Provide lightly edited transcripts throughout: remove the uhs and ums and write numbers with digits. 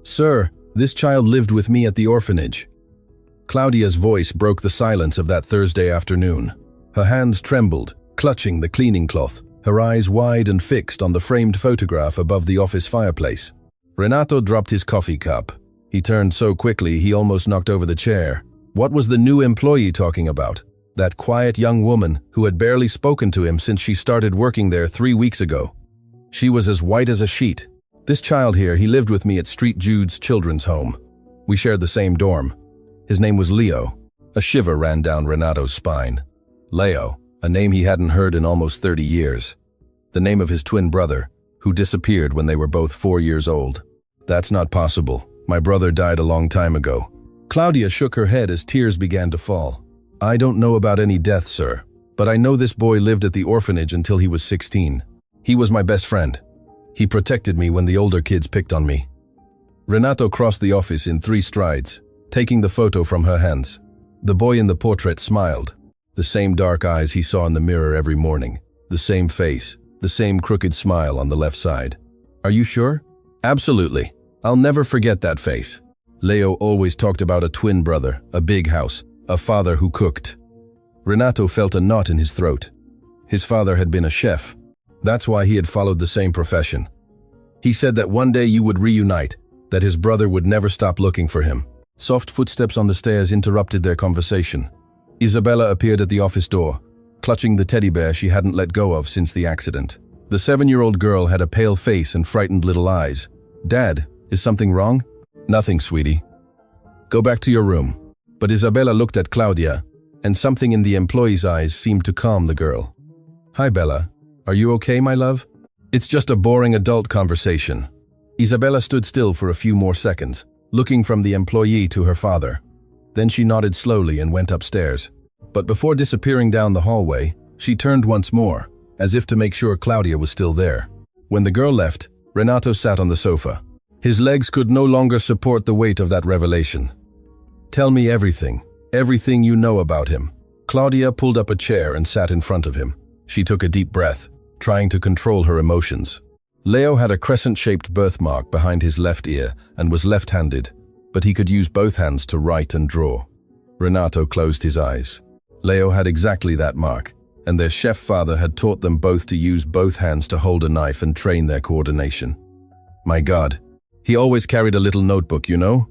"Sir, this child lived with me at the orphanage." Claudia's voice broke the silence of that Thursday afternoon. Her hands trembled, clutching the cleaning cloth, her eyes wide and fixed on the framed photograph above the office fireplace. Renato dropped his coffee cup. He turned so quickly he almost knocked over the chair. What was the new employee talking about? That quiet young woman who had barely spoken to him since she started working there 3 weeks ago. She was as white as a sheet. "This child here, he lived with me at St. Jude's Children's Home. We shared the same dorm. His name was Leo." A shiver ran down Renato's spine. Leo, a name he hadn't heard in almost 30 years. The name of his twin brother, who disappeared when they were both 4 years old. "That's not possible. My brother died a long time ago." Claudia shook her head as tears began to fall. "I don't know about any death, sir, but I know this boy lived at the orphanage until he was 16. He was my best friend. He protected me when the older kids picked on me." Renato crossed the office in 3 strides, taking the photo from her hands. The boy in the portrait smiled. The same dark eyes he saw in the mirror every morning. The same face, the same crooked smile on the left side. "Are you sure?" "Absolutely. I'll never forget that face." Leo always talked about a twin brother, a big house, a father who cooked. Renato felt a knot in his throat. His father had been a chef. That's why he had followed the same profession. He said that one day you would reunite, that his brother would never stop looking for him. Soft footsteps on the stairs interrupted their conversation. Isabella appeared at the office door, clutching the teddy bear she hadn't let go of since the accident. The 7-year-old girl had a pale face and frightened little eyes. "Dad, is something wrong?" "Nothing, sweetie. Go back to your room." But Isabella looked at Claudia, and something in the employee's eyes seemed to calm the girl. "Hi, Bella. Are you okay, my love?" "It's just a boring adult conversation." Isabella stood still for a few more seconds, looking from the employee to her father. Then she nodded slowly and went upstairs. But before disappearing down the hallway, she turned once more, as if to make sure Claudia was still there. When the girl left, Renato sat on the sofa. His legs could no longer support the weight of that revelation. "Tell me everything, everything you know about him." Claudia pulled up a chair and sat in front of him. She took a deep breath, trying to control her emotions. Leo had a crescent-shaped birthmark behind his left ear and was left-handed, but he could use both hands to write and draw. Renato closed his eyes. Leo had exactly that mark, and their chef father had taught them both to use both hands to hold a knife and train their coordination. My God, he always carried a little notebook, you know?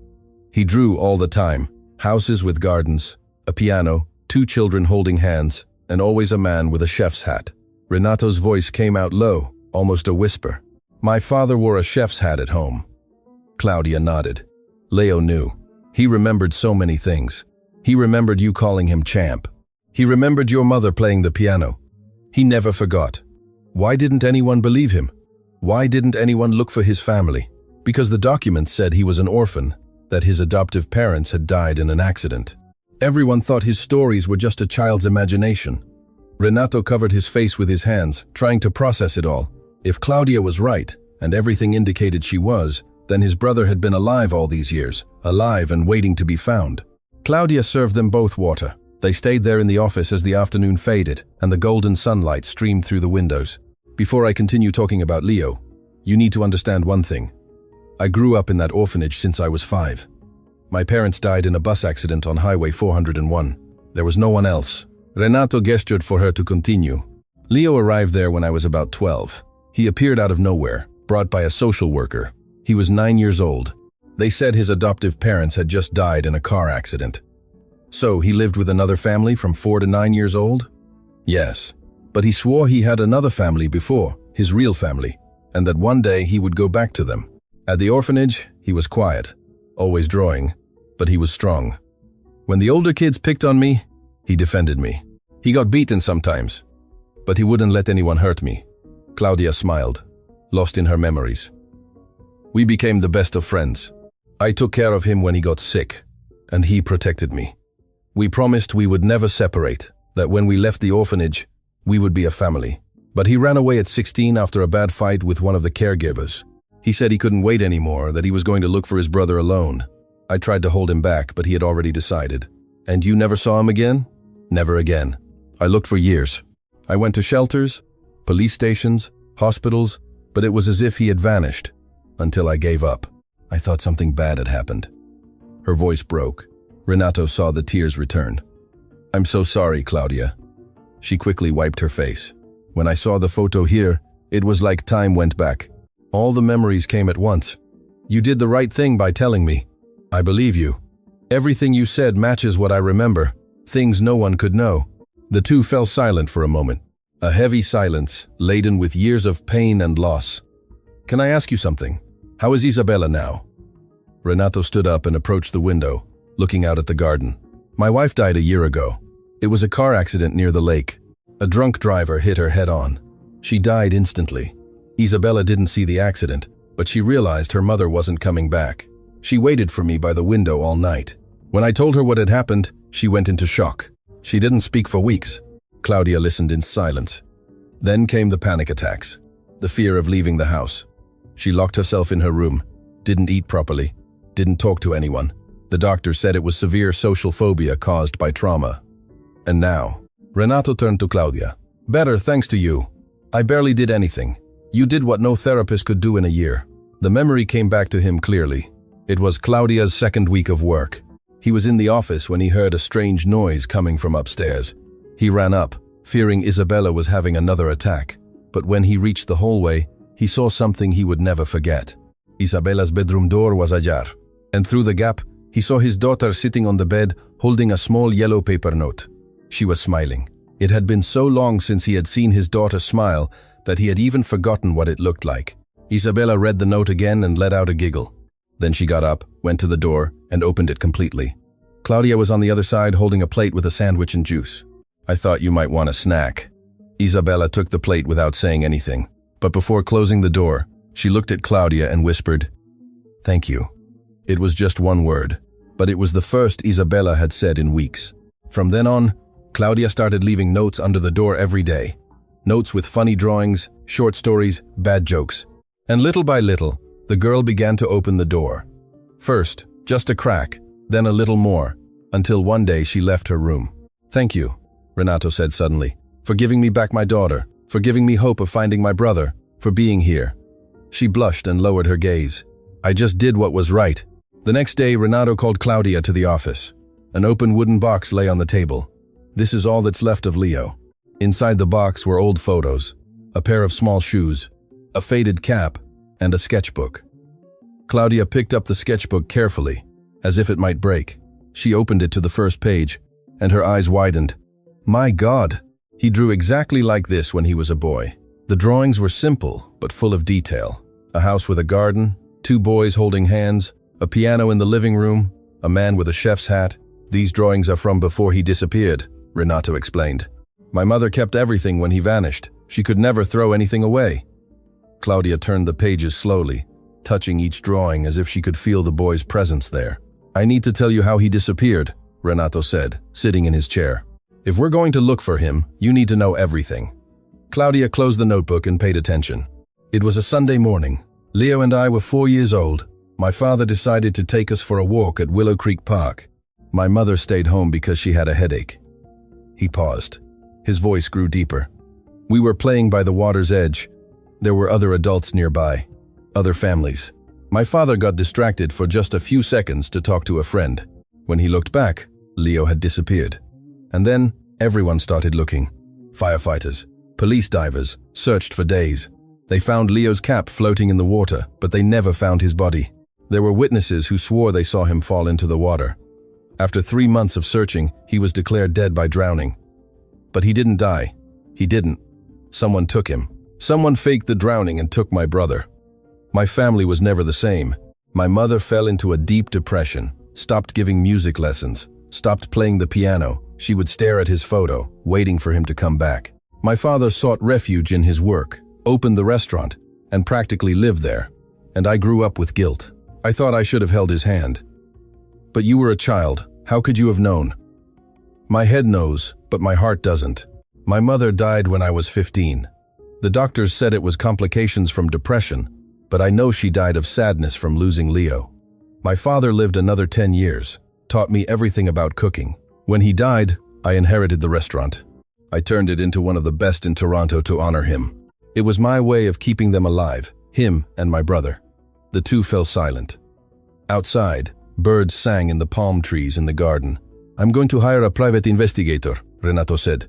He drew all the time, houses with gardens, a piano, 2 children holding hands, and always a man with a chef's hat. Renato's voice came out low, almost a whisper. "My father wore a chef's hat at home." Claudia nodded. Leo knew. He remembered so many things. He remembered you calling him champ. He remembered your mother playing the piano. He never forgot. Why didn't anyone believe him? Why didn't anyone look for his family? Because the documents said he was an orphan, that his adoptive parents had died in an accident. Everyone thought his stories were just a child's imagination. Renato covered his face with his hands, trying to process it all. If Claudia was right, and everything indicated she was, then his brother had been alive all these years, alive and waiting to be found. Claudia served them both water. They stayed there in the office as the afternoon faded, and the golden sunlight streamed through the windows. Before I continue talking about Leo, you need to understand one thing. I grew up in that orphanage since I was 5. My parents died in a bus accident on Highway 401. There was no one else. Renato gestured for her to continue. Leo arrived there when I was about 12. He appeared out of nowhere, brought by a social worker. He was 9 years old. They said his adoptive parents had just died in a car accident. So he lived with another family from 4 to 9 years old? Yes. But he swore he had another family before, his real family, and that one day he would go back to them. At the orphanage, he was quiet, always drawing, but he was strong. When the older kids picked on me, he defended me. He got beaten sometimes, but he wouldn't let anyone hurt me. Claudia smiled, lost in her memories. We became the best of friends. I took care of him when he got sick, and he protected me. We promised we would never separate, that when we left the orphanage, we would be a family. But he ran away at 16 after a bad fight with one of the caregivers. He said he couldn't wait anymore, that he was going to look for his brother alone. I tried to hold him back, but he had already decided. And you never saw him again? Never again. I looked for years. I went to shelters, police stations, hospitals, but it was as if he had vanished, until I gave up. I thought something bad had happened." Her voice broke. Renato saw the tears return. "I'm so sorry, Claudia." She quickly wiped her face. "When I saw the photo here, it was like time went back. All the memories came at once. You did the right thing by telling me. I believe you. Everything you said matches what I remember, things no one could know." The two fell silent for a moment, a heavy silence laden with years of pain and loss. "Can I ask you something? How is Isabella now?" Renato stood up and approached the window, looking out at the garden. "My wife died a year ago. It was a car accident near the lake. A drunk driver hit her head-on. She died instantly. Isabella didn't see the accident, but she realized her mother wasn't coming back. She waited for me by the window all night. When I told her what had happened, she went into shock. She didn't speak for weeks." Claudia listened in silence. Then came the panic attacks, the fear of leaving the house. She locked herself in her room, didn't eat properly, didn't talk to anyone. The doctor said it was severe social phobia caused by trauma. And now, Renato turned to Claudia. "Better, thanks to you. I barely did anything. You did what no therapist could do in a year." The memory came back to him clearly. It was Claudia's second week of work. He was in the office when he heard a strange noise coming from upstairs. He ran up, fearing Isabella was having another attack. But when he reached the hallway, he saw something he would never forget. Isabella's bedroom door was ajar, and through the gap, he saw his daughter sitting on the bed holding a small yellow paper note. She was smiling. It had been so long since he had seen his daughter smile that he had even forgotten what it looked like. Isabella read the note again and let out a giggle. Then she got up, went to the door, and opened it completely. Claudia was on the other side holding a plate with a sandwich and juice. "I thought you might want a snack." Isabella took the plate without saying anything. But before closing the door, she looked at Claudia and whispered, "Thank you." It was just one word, but it was the first Isabella had said in weeks. From then on, Claudia started leaving notes under the door every day. Notes with funny drawings, short stories, bad jokes. And little by little, the girl began to open the door. First, just a crack, then a little more, until one day she left her room. "Thank you," Renato said suddenly, "for giving me back my daughter, for giving me hope of finding my brother, for being here." She blushed and lowered her gaze. "I just did what was right." The next day, Renato called Claudia to the office. An open wooden box lay on the table. "This is all that's left of Leo." Inside the box were old photos, a pair of small shoes, a faded cap, and a sketchbook. Claudia picked up the sketchbook carefully, as if it might break. She opened it to the first page, and her eyes widened. My God! He drew exactly like this when he was a boy. The drawings were simple, but full of detail. A house with a garden, two boys holding hands, a piano in the living room, a man with a chef's hat. "These drawings are from before he disappeared," Renato explained. "My mother kept everything when he vanished. She could never throw anything away." Claudia turned the pages slowly, touching each drawing as if she could feel the boy's presence there. "I need to tell you how he disappeared," Renato said, sitting in his chair. "If we're going to look for him, you need to know everything." Claudia closed the notebook and paid attention. It was a Sunday morning. Leo and I were 4 years old. My father decided to take us for a walk at Willow Creek Park. My mother stayed home because she had a headache. He paused. His voice grew deeper. "We were playing by the water's edge. There were other adults nearby, other families. My father got distracted for just a few seconds to talk to a friend. When he looked back, Leo had disappeared. And then everyone started looking. Firefighters, police divers searched for days. They found Leo's cap floating in the water, but they never found his body. There were witnesses who swore they saw him fall into the water. After 3 months of searching, he was declared dead by drowning. But he didn't die. He didn't. Someone took him. Someone faked the drowning and took my brother. My family was never the same. My mother fell into a deep depression, stopped giving music lessons, stopped playing the piano. She would stare at his photo, waiting for him to come back. My father sought refuge in his work, opened the restaurant, and practically lived there. And I grew up with guilt. I thought I should have held his hand. But you were a child. How could you have known? My head knows, but my heart doesn't. My mother died when I was 15. The doctors said it was complications from depression, but I know she died of sadness from losing Leo. My father lived another 10 years, taught me everything about cooking. When he died, I inherited the restaurant. I turned it into one of the best in Toronto to honor him. It was my way of keeping them alive, him and my brother. The two fell silent. Outside, birds sang in the palm trees in the garden. "I'm going to hire a private investigator," Renato said.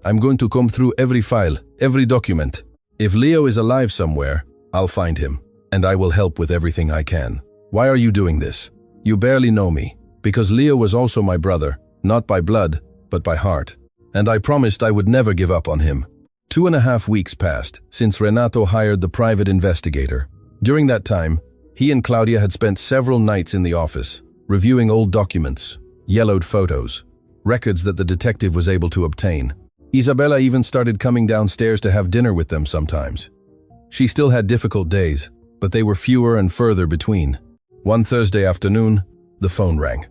"I'm going to comb through every file, every document. If Leo is alive somewhere, I'll find him, and I will help with everything I can. Why are you doing this? You barely know me, because Leo was also my brother, not by blood, but by heart. And I promised I would never give up on him." 2.5 weeks passed since Renato hired the private investigator. During that time, he and Claudia had spent several nights in the office, reviewing old documents, yellowed photos, records that the detective was able to obtain. Isabella even started coming downstairs to have dinner with them sometimes. She still had difficult days, but they were fewer and further between. One Thursday afternoon, the phone rang.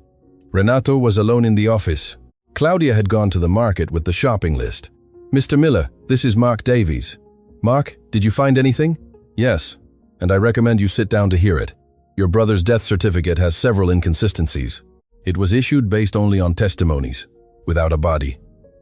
Renato was alone in the office. Claudia had gone to the market with the shopping list. "Mr. Miller, this is Mark Davies." "Mark, did you find anything?" "Yes, and I recommend you sit down to hear it. Your brother's death certificate has several inconsistencies. It was issued based only on testimonies, without a body.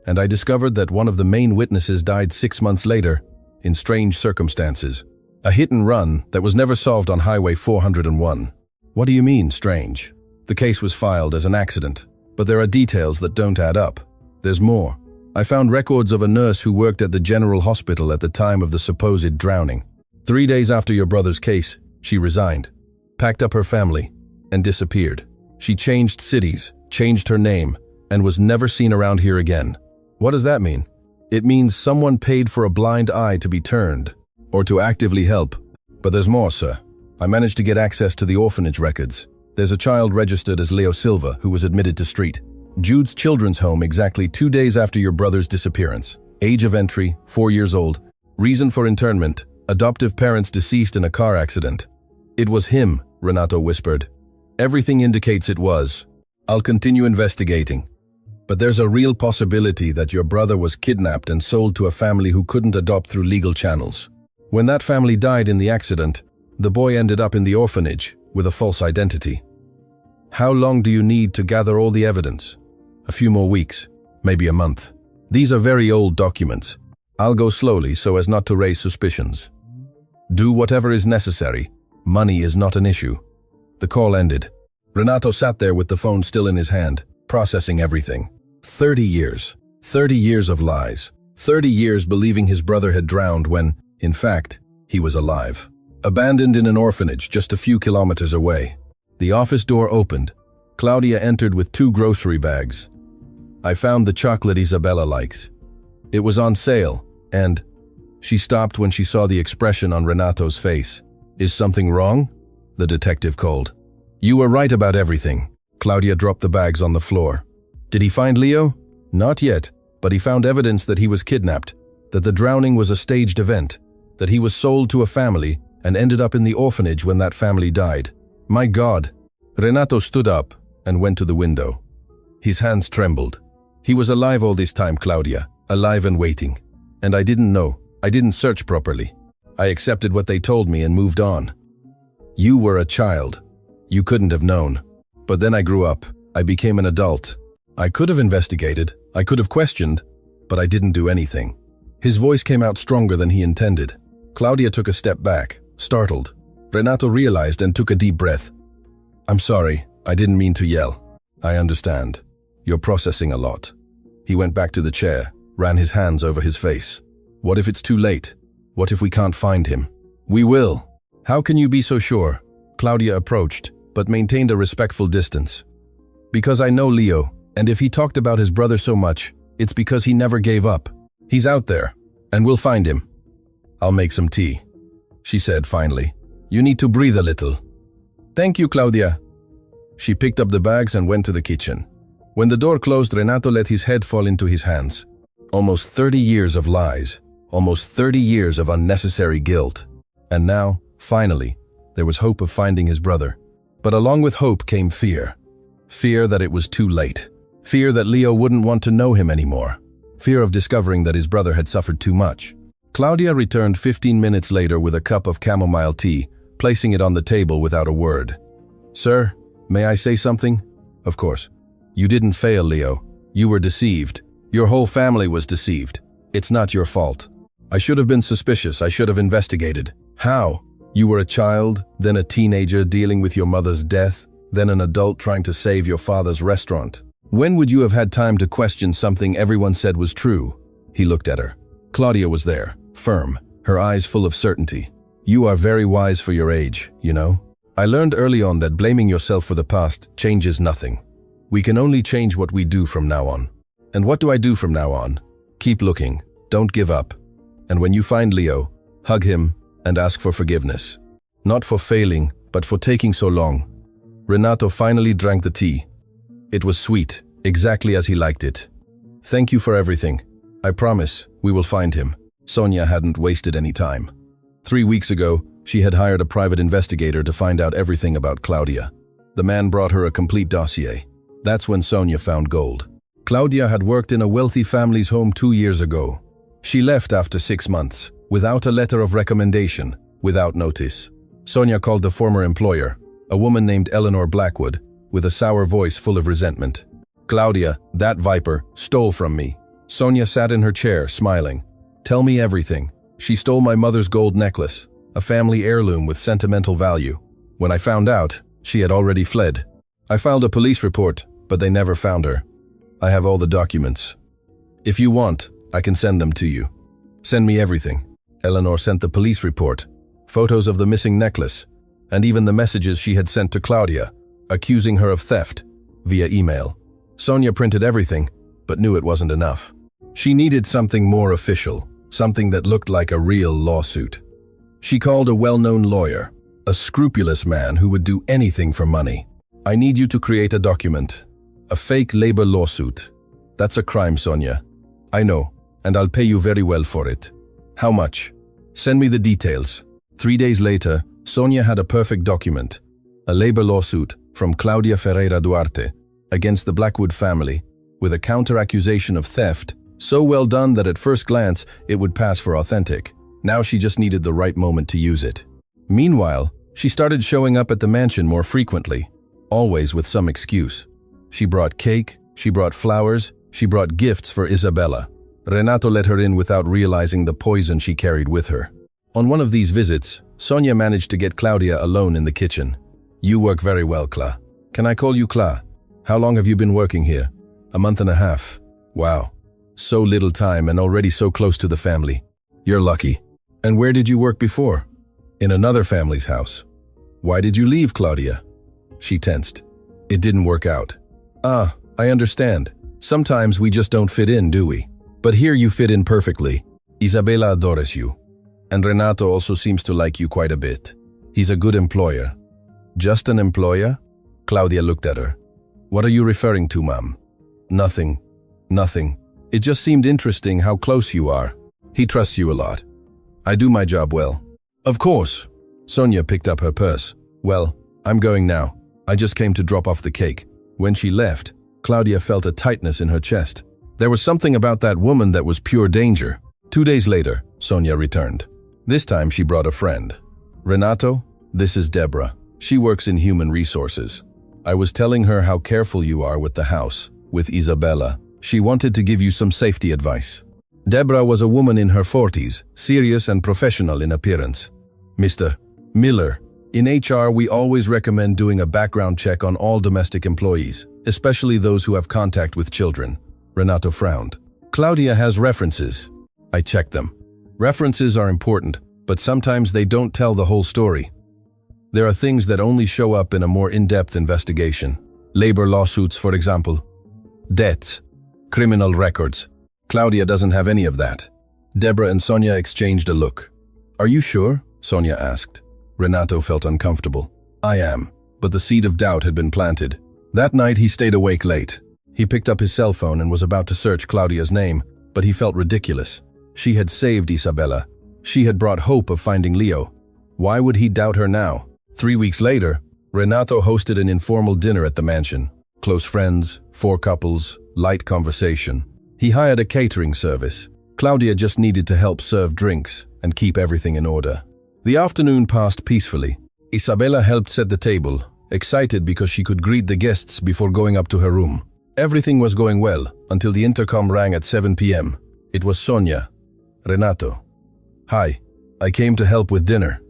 And I discovered that one of the main witnesses died 6 months later, in strange circumstances. A hit and run that was never solved on Highway 401. "What do you mean, strange?" "The case was filed as an accident, but there are details that don't add up. There's more. I found records of a nurse who worked at the General Hospital at the time of the supposed drowning. 3 days after your brother's case, she resigned, packed up her family, and disappeared. She changed cities, changed her name, and was never seen around here again." "What does that mean?" "It means someone paid for a blind eye to be turned, or to actively help. But there's more, sir. I managed to get access to the orphanage records. There's a child registered as Leo Silva who was admitted to street. Jude's Children's Home exactly 2 days after your brother's disappearance. Age of entry, 4 years old. Reason for internment, adoptive parents deceased in a car accident." "It was him," Renato whispered. "Everything indicates it was. I'll continue investigating. But there's a real possibility that your brother was kidnapped and sold to a family who couldn't adopt through legal channels. When that family died in the accident, the boy ended up in the orphanage with a false identity. How long do you need to gather all the evidence?" "A few more weeks, maybe a month. These are very old documents. I'll go slowly so as not to raise suspicions. Do whatever is necessary. Money is not an issue." The call ended. Renato sat there with the phone still in his hand, processing everything. 30 years. 30 years of lies. 30 years believing his brother had drowned when, in fact, he was alive. Abandoned in an orphanage just a few kilometers away. The office door opened. Claudia entered with 2 grocery bags. "I found the chocolate Isabella likes. It was on sale, and..." She stopped when she saw the expression on Renato's face. "Is something wrong?" the detective called. "You were right about everything." Claudia dropped the bags on the floor. "Did he find Leo?" "Not yet, but he found evidence that he was kidnapped, that the drowning was a staged event, that he was sold to a family and ended up in the orphanage when that family died. My God!" Renato stood up and went to the window. His hands trembled. "He was alive all this time, Claudia, alive and waiting. And I didn't know. I didn't search properly. I accepted what they told me and moved on. You were a child. You couldn't have known. But then I grew up. I became an adult. I could have investigated. I could have questioned. But I didn't do anything." His voice came out stronger than he intended. Claudia took a step back, startled. Renato realized and took a deep breath. "I'm sorry. I didn't mean to yell. I understand. You're processing a lot." He went back to the chair, ran his hands over his face. "What if it's too late? What if we can't find him?" "We will." "How can you be so sure?" Claudia approached, but maintained a respectful distance. "Because I know Leo, and if he talked about his brother so much, it's because he never gave up. He's out there, and we'll find him." "I'll make some tea," she said finally. "You need to breathe a little." "Thank you, Claudia." She picked up the bags and went to the kitchen. When the door closed, Renato let his head fall into his hands. Almost 30 years of lies. Almost 30 years of unnecessary guilt. And now, finally, there was hope of finding his brother. But along with hope came fear. Fear that it was too late. Fear that Leo wouldn't want to know him anymore. Fear of discovering that his brother had suffered too much. Claudia returned 15 minutes later with a cup of chamomile tea, placing it on the table without a word. "Sir, may I say something?" "Of course." "You didn't fail, Leo. You were deceived. Your whole family was deceived. It's not your fault. I should have been suspicious. I should have investigated." "How?" You were a child, then a teenager dealing with your mother's death, then an adult trying to save your father's restaurant. When would you have had time to question something everyone said was true? He looked at her. Claudia was there, firm, her eyes full of certainty. You are very wise for your age, you know? I learned early on that blaming yourself for the past changes nothing. We can only change what we do from now on. And what do I do from now on? Keep looking, don't give up. And when you find Leo, hug him and ask for forgiveness. Not for failing, but for taking so long. Renato finally drank the tea. It was sweet, exactly as he liked it. Thank you for everything. I promise we will find him. Sonia hadn't wasted any time. 3 weeks ago, she had hired a private investigator to find out everything about Claudia. The man brought her a complete dossier. That's when Sonia found gold. Claudia had worked in a wealthy family's home 2 years ago. She left after 6 months, without a letter of recommendation, without notice. Sonia called the former employer, a woman named Eleanor Blackwood, with a sour voice full of resentment. Claudia, that viper, stole from me. Sonia sat in her chair, smiling. Tell me everything. She stole my mother's gold necklace, a family heirloom with sentimental value. When I found out, she had already fled. I filed a police report, but they never found her. I have all the documents. If you want, I can send them to you. Send me everything. Eleanor sent the police report, photos of the missing necklace, and even the messages she had sent to Claudia, accusing her of theft, via email. Sonia printed everything, but knew it wasn't enough. She needed something more official, something that looked like a real lawsuit. She called a well-known lawyer, a scrupulous man who would do anything for money. I need you to create a document, a fake labor lawsuit. That's a crime, Sonia. I know, and I'll pay you very well for it. How much? Send me the details. 3 days later, Sonia had a perfect document, a labor lawsuit from Claudia Ferreira Duarte against the Blackwood family, with a counter-accusation of theft, so well done that at first glance it would pass for authentic. Now she just needed the right moment to use it. Meanwhile, she started showing up at the mansion more frequently, always with some excuse. She brought cake, she brought flowers, she brought gifts for Isabella. Renato let her in without realizing the poison she carried with her. On one of these visits, Sonia managed to get Claudia alone in the kitchen. You work very well, Cla. Can I call you Cla? How long have you been working here? A month and a half. Wow. So little time and already so close to the family. You're lucky. And where did you work before? In another family's house. Why did you leave, Claudia? She tensed. It didn't work out. Ah, I understand. Sometimes we just don't fit in, do we? But here you fit in perfectly. Isabella adores you. And Renato also seems to like you quite a bit. He's a good employer. Just an employer? Claudia looked at her. What are you referring to, Mom? Nothing. Nothing. It just seemed interesting how close you are. He trusts you a lot. I do my job well. Of course. Sonia picked up her purse. Well, I'm going now. I just came to drop off the cake. When she left, Claudia felt a tightness in her chest. There was something about that woman that was pure danger. 2 days later, Sonia returned. This time she brought a friend. Renato, this is Deborah. She works in human resources. I was telling her how careful you are with the house, with Isabella. She wanted to give you some safety advice. Deborah was a woman in her 40s, serious and professional in appearance. Mr. Miller, in HR we always recommend doing a background check on all domestic employees, especially those who have contact with children. Renato frowned. Claudia has references. I checked them. References are important, but sometimes they don't tell the whole story. There are things that only show up in a more in-depth investigation. Labor lawsuits, for example. Debts. Criminal records. Claudia doesn't have any of that. Deborah and Sonia exchanged a look. Are you sure? Sonia asked. Renato felt uncomfortable. I am, but the seed of doubt had been planted. That night he stayed awake late. He picked up his cell phone and was about to search Claudia's name, but he felt ridiculous. She had saved Isabella. She had brought hope of finding Leo. Why would he doubt her now? 3 weeks later, Renato hosted an informal dinner at the mansion. Close friends, 4 couples, light conversation. He hired a catering service. Claudia just needed to help serve drinks and keep everything in order. The afternoon passed peacefully. Isabella helped set the table, excited because she could greet the guests before going up to her room. Everything was going well until the intercom rang at 7 p.m. It was Sonia. Renato. Hi, I came to help with dinner.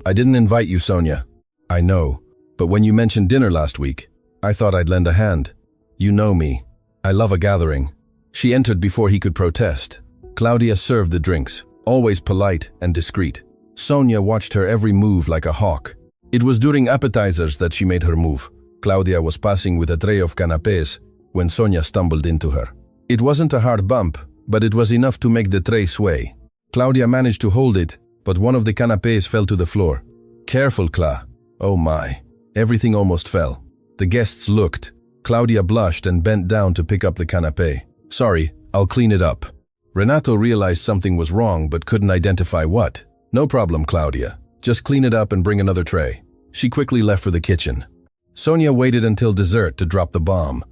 I didn't invite you, Sonia. I know, but when you mentioned dinner last week, I thought I'd lend a hand. You know me. I love a gathering. She entered before he could protest. Claudia served the drinks, always polite and discreet. Sonia watched her every move like a hawk. It was during appetizers that she made her move. Claudia was passing with a tray of canapés when Sonia stumbled into her. It wasn't a hard bump, but it was enough to make the tray sway. Claudia managed to hold it, but one of the canapés fell to the floor. Careful, Cla. Oh my. Everything almost fell. The guests looked. Claudia blushed and bent down to pick up the canapé. Sorry, I'll clean it up. Renato realized something was wrong but couldn't identify what. No problem, Claudia. Just clean it up and bring another tray. She quickly left for the kitchen. Sonia waited until dessert to drop the bomb.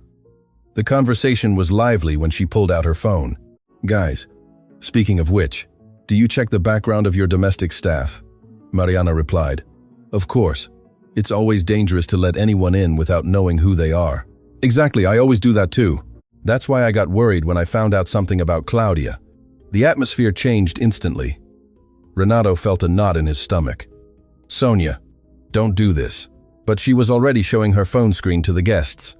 The conversation was lively when she pulled out her phone. Guys, speaking of which, do you check the background of your domestic staff? Mariana replied. Of course. It's always dangerous to let anyone in without knowing who they are. Exactly, I always do that too. That's why I got worried when I found out something about Claudia. The atmosphere changed instantly. Renato felt a knot in his stomach. Sonia, don't do this. But she was already showing her phone screen to the guests.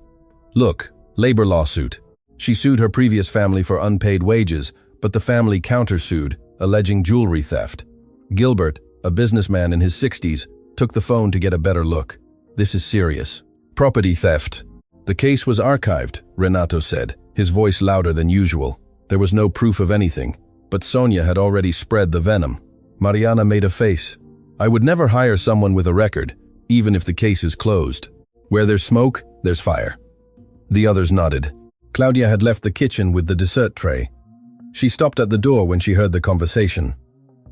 Look, labor lawsuit. She sued her previous family for unpaid wages, but the family countersued, alleging jewelry theft. Gilbert, a businessman in his 60s, took the phone to get a better look. This is serious. Property theft. The case was archived, Renato said, his voice louder than usual. There was no proof of anything, but Sonia had already spread the venom. Mariana made a face. I would never hire someone with a record, even if the case is closed. Where there's smoke, there's fire. The others nodded. Claudia had left the kitchen with the dessert tray. She stopped at the door when she heard the conversation.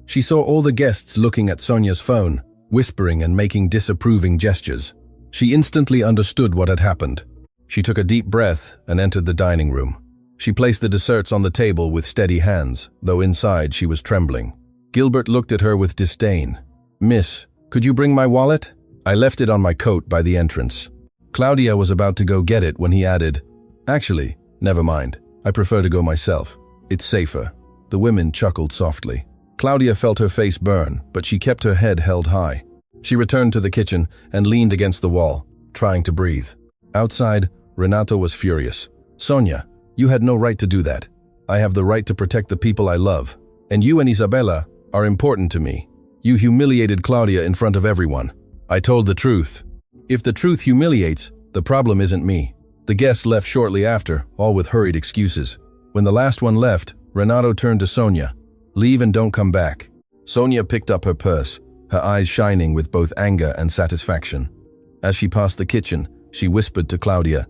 She saw all the guests looking at Sonia's phone, whispering and making disapproving gestures. She instantly understood what had happened. She took a deep breath and entered the dining room. She placed the desserts on the table with steady hands, though inside she was trembling. Gilbert looked at her with disdain. Miss, could you bring my wallet? I left it on my coat by the entrance. Claudia was about to go get it when he added, Actually, never mind. I prefer to go myself. It's safer. The women chuckled softly. Claudia felt her face burn, but she kept her head held high. She returned to the kitchen and leaned against the wall, trying to breathe. Outside, Renato was furious. Sonia, you had no right to do that. I have the right to protect the people I love. And you and Isabella are important to me. You humiliated Claudia in front of everyone. I told the truth. If the truth humiliates, the problem isn't me. The guests left shortly after, all with hurried excuses. When the last one left, Renato turned to Sonia. Leave and don't come back. Sonia picked up her purse, her eyes shining with both anger and satisfaction. As she passed the kitchen, she whispered to Claudia,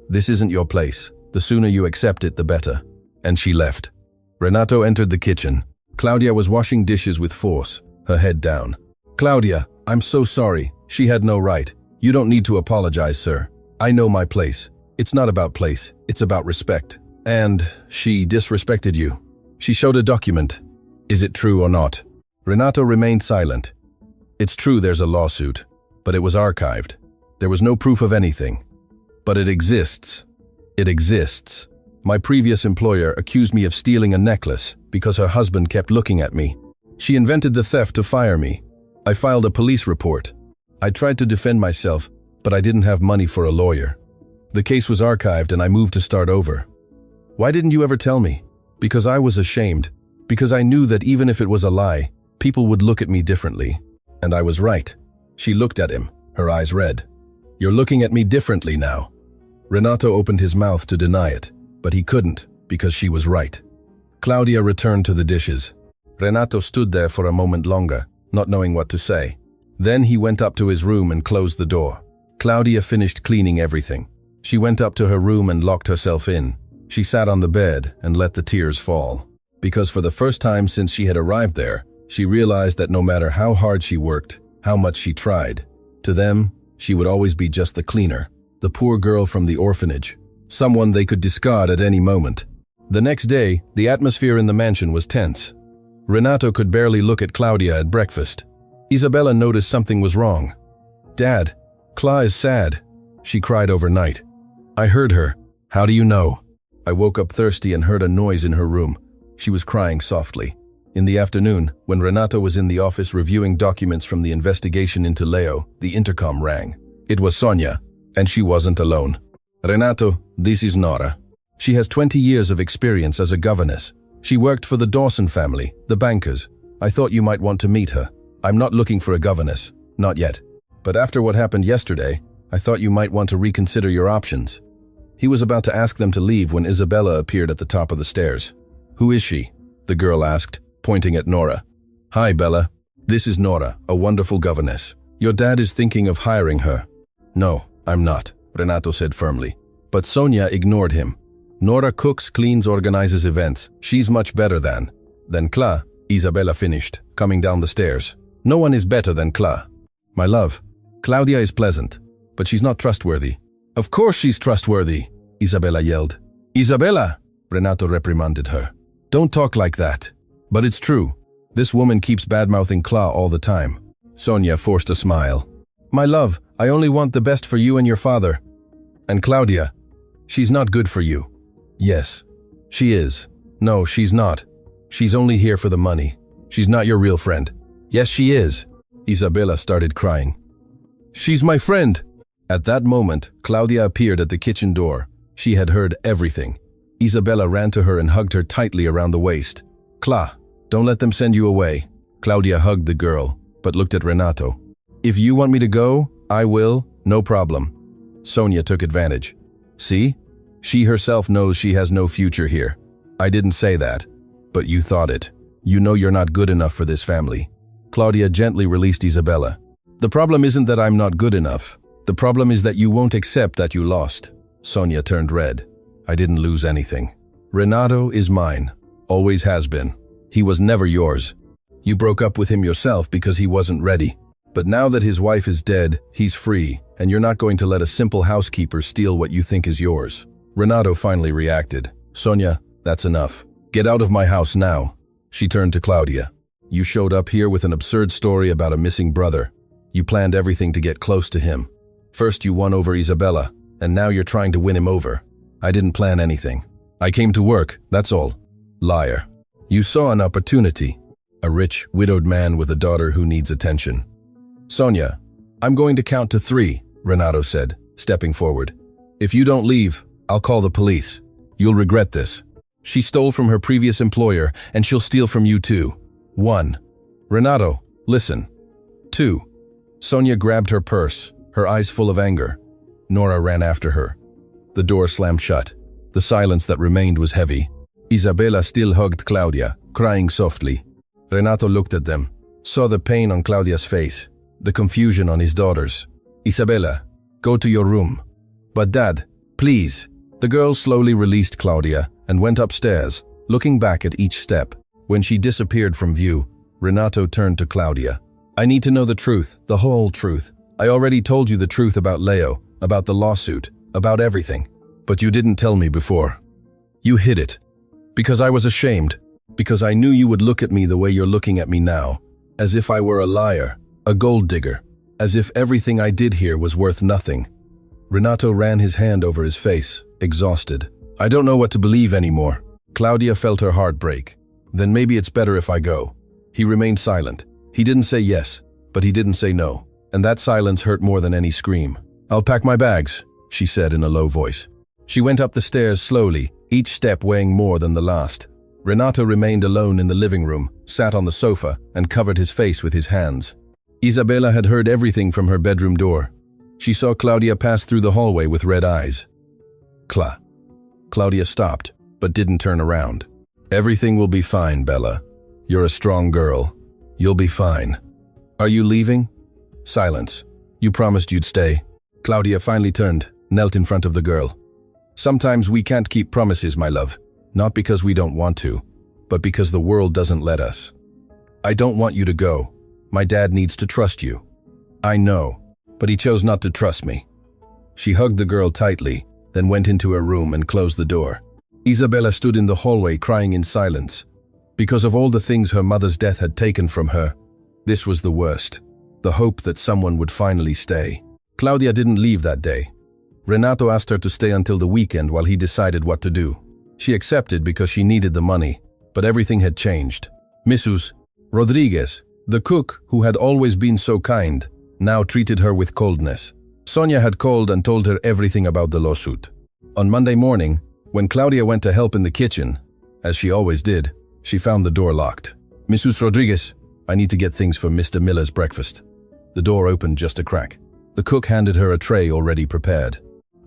This isn't your place. The sooner you accept it, the better. And she left. Renato entered the kitchen. Claudia was washing dishes with force, her head down. Claudia, I'm so sorry. She had no right. You don't need to apologize, sir. I know my place. It's not about place. It's about respect. And she disrespected you. She showed a document. Is it true or not? Renato remained silent. It's true there's a lawsuit, but it was archived. There was no proof of anything. But it exists. It exists. My previous employer accused me of stealing a necklace because her husband kept looking at me. She invented the theft to fire me. I filed a police report. I tried to defend myself, but I didn't have money for a lawyer. The case was archived and I moved to start over. Why didn't you ever tell me? Because I was ashamed. Because I knew that even if it was a lie, people would look at me differently. And I was right. She looked at him, her eyes red. You're looking at me differently now. Renato opened his mouth to deny it, but he couldn't because she was right. Claudia returned to the dishes. Renato stood there for a moment longer, not knowing what to say. Then he went up to his room and closed the door. Claudia finished cleaning everything. She went up to her room and locked herself in. She sat on the bed and let the tears fall. Because for the first time since she had arrived there, she realized that no matter how hard she worked, how much she tried, to them, she would always be just the cleaner, the poor girl from the orphanage, someone they could discard at any moment. The next day, the atmosphere in the mansion was tense. Renato could barely look at Claudia at breakfast. Isabella noticed something was wrong. Dad, Cla is sad. She cried overnight. I heard her. How do you know? I woke up thirsty and heard a noise in her room. She was crying softly. In the afternoon, when Renato was in the office reviewing documents from the investigation into Leo, the intercom rang. It was Sonia, and she wasn't alone. "Renato, this is Nora. She has 20 years of experience as a governess. She worked for the Dawson family, the bankers. I thought you might want to meet her. I'm not looking for a governess, not yet. But after what happened yesterday, I thought you might want to reconsider your options." He was about to ask them to leave when Isabella appeared at the top of the stairs. "Who is she?" the girl asked, pointing at Nora. "Hi, Bella. This is Nora, a wonderful governess. Your dad is thinking of hiring her." "No, I'm not," Renato said firmly. But Sonia ignored him. "Nora cooks, cleans, organizes events. She's much better than Cla," Isabella finished, coming down the stairs. "No one is better than Cla. My love, Claudia is pleasant, but she's not trustworthy." "Of course she's trustworthy," Isabella yelled. "Isabella," Renato reprimanded her. "Don't talk like that." "But it's true. This woman keeps bad-mouthing Cla all the time." Sonia forced a smile. "My love, I only want the best for you and your father. And Claudia, she's not good for you." "Yes, she is." "No, she's not. She's only here for the money. She's not your real friend." "Yes, she is." Isabella started crying. "She's my friend." At that moment, Claudia appeared at the kitchen door. She had heard everything. Isabella ran to her and hugged her tightly around the waist. "Cla, don't let them send you away." Claudia hugged the girl, but looked at Renato. "If you want me to go, I will, no problem." Sonia took advantage. "See? She herself knows she has no future here. I didn't say that, but you thought it. You know you're not good enough for this family." Claudia gently released Isabella. "The problem isn't that I'm not good enough. The problem is that you won't accept that you lost." Sonia turned red. "I didn't lose anything. Renato is mine. Always has been. He was never yours. You broke up with him yourself because he wasn't ready. But now that his wife is dead, he's free, and you're not going to let a simple housekeeper steal what you think is yours." Renato finally reacted. "Sonia, that's enough. Get out of my house now." She turned to Claudia. "You showed up here with an absurd story about a missing brother. You planned everything to get close to him. First you won over Isabella, and now you're trying to win him over. I didn't plan anything. I came to work, that's all." "Liar. You saw an opportunity. A rich, widowed man with a daughter who needs attention." "Sonia, I'm going to count to 3, Renato said, stepping forward. "If you don't leave, I'll call the police. You'll regret this. She stole from her previous employer, and she'll steal from you too. 1. Renato, listen. 2. Sonia grabbed her purse, her eyes full of anger. Nora ran after her. The door slammed shut. The silence that remained was heavy. Isabella still hugged Claudia, crying softly. Renato looked at them, saw the pain on Claudia's face, the confusion on his daughter's. "Isabella, go to your room." "But Dad, please." The girl slowly released Claudia and went upstairs, looking back at each step. When she disappeared from view, Renato turned to Claudia. "I need to know the truth, the whole truth. I already told you the truth about Leo, about the lawsuit, about everything. But you didn't tell me before. You hid it. Because I was ashamed. Because I knew you would look at me the way you're looking at me now. As if I were a liar, a gold digger. As if everything I did here was worth nothing." Renato ran his hand over his face, exhausted. "I don't know what to believe anymore." Claudia felt her heart break. "Then maybe it's better if I go." He remained silent. He didn't say yes, but he didn't say no. And that silence hurt more than any scream. "I'll pack my bags," she said in a low voice. She went up the stairs slowly, each step weighing more than the last. Renato remained alone in the living room, sat on the sofa, and covered his face with his hands. Isabella had heard everything from her bedroom door. She saw Claudia pass through the hallway with red eyes. Claudia stopped, but didn't turn around. "Everything will be fine, Bella. You're a strong girl. You'll be fine." "Are you leaving?" Silence. "You promised you'd stay." Claudia finally turned, knelt in front of the girl. "Sometimes we can't keep promises, my love. Not because we don't want to, but because the world doesn't let us. I don't want you to go. My dad needs to trust you. I know, but he chose not to trust me." She hugged the girl tightly, then went into her room and closed the door. Isabella stood in the hallway crying in silence. Because of all the things her mother's death had taken from her, this was the worst. The hope that someone would finally stay. Claudia didn't leave that day. Renato asked her to stay until the weekend while he decided what to do. She accepted because she needed the money, but everything had changed. Mrs. Rodriguez, the cook who had always been so kind, now treated her with coldness. Sonia had called and told her everything about the lawsuit. On Monday morning, when Claudia went to help in the kitchen, as she always did, she found the door locked. Mrs. Rodriguez, I need to get things for Mr. Miller's breakfast. The door opened just a crack. The cook handed her a tray already prepared.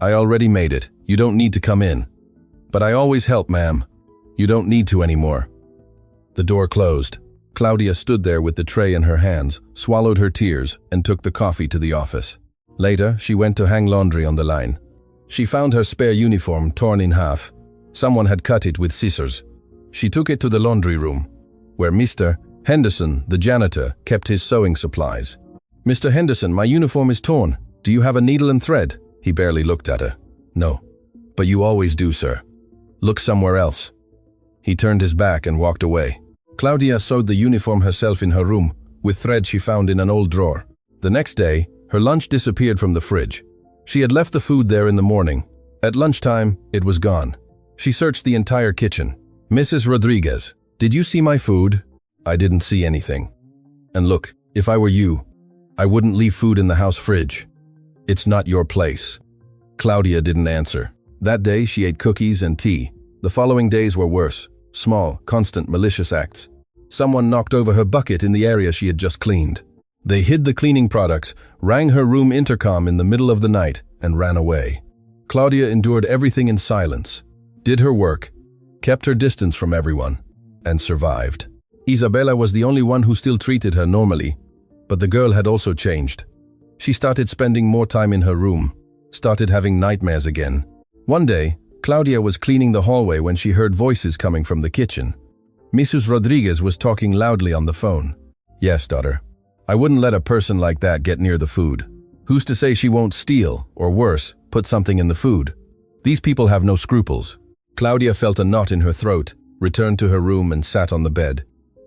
I already made it. You don't need to come in. But I always help, ma'am. You don't need to anymore. The door closed. Claudia stood there with the tray in her hands, swallowed her tears, and took the coffee to the office. Later, she went to hang laundry on the line. She found her spare uniform torn in half. Someone had cut it with scissors. She took it to the laundry room, where Mr. Henderson, the janitor, kept his sewing supplies. Mr. Henderson, my uniform is torn. Do you have a needle and thread? He barely looked at her. No. But you always do, sir. Look somewhere else. He turned his back and walked away. Claudia sewed the uniform herself in her room, with thread she found in an old drawer. The next day, her lunch disappeared from the fridge. She had left the food there in the morning. At lunchtime, it was gone. She searched the entire kitchen. Mrs. Rodriguez, did you see my food? I didn't see anything. And look, if I were you, I wouldn't leave food in the house fridge. It's not your place. Claudia didn't answer. That day, she ate cookies and tea. The following days were worse. Small, constant, malicious acts. Someone knocked over her bucket in the area she had just cleaned. They hid the cleaning products, rang her room intercom in the middle of the night, and ran away. Claudia endured everything in silence, did her work, kept her distance from everyone, and survived. Isabella was the only one who still treated her normally, but the girl had also changed. She started spending more time in her room, started having nightmares again. One day, Claudia was cleaning the hallway when she heard voices coming from the kitchen. Mrs. Rodriguez was talking loudly on the phone. Yes, daughter. I wouldn't let a person like that get near the food. Who's to say she won't steal, or worse, put something in the food? These people have no scruples. Claudia felt a knot in her throat, returned to her room and sat on the bed.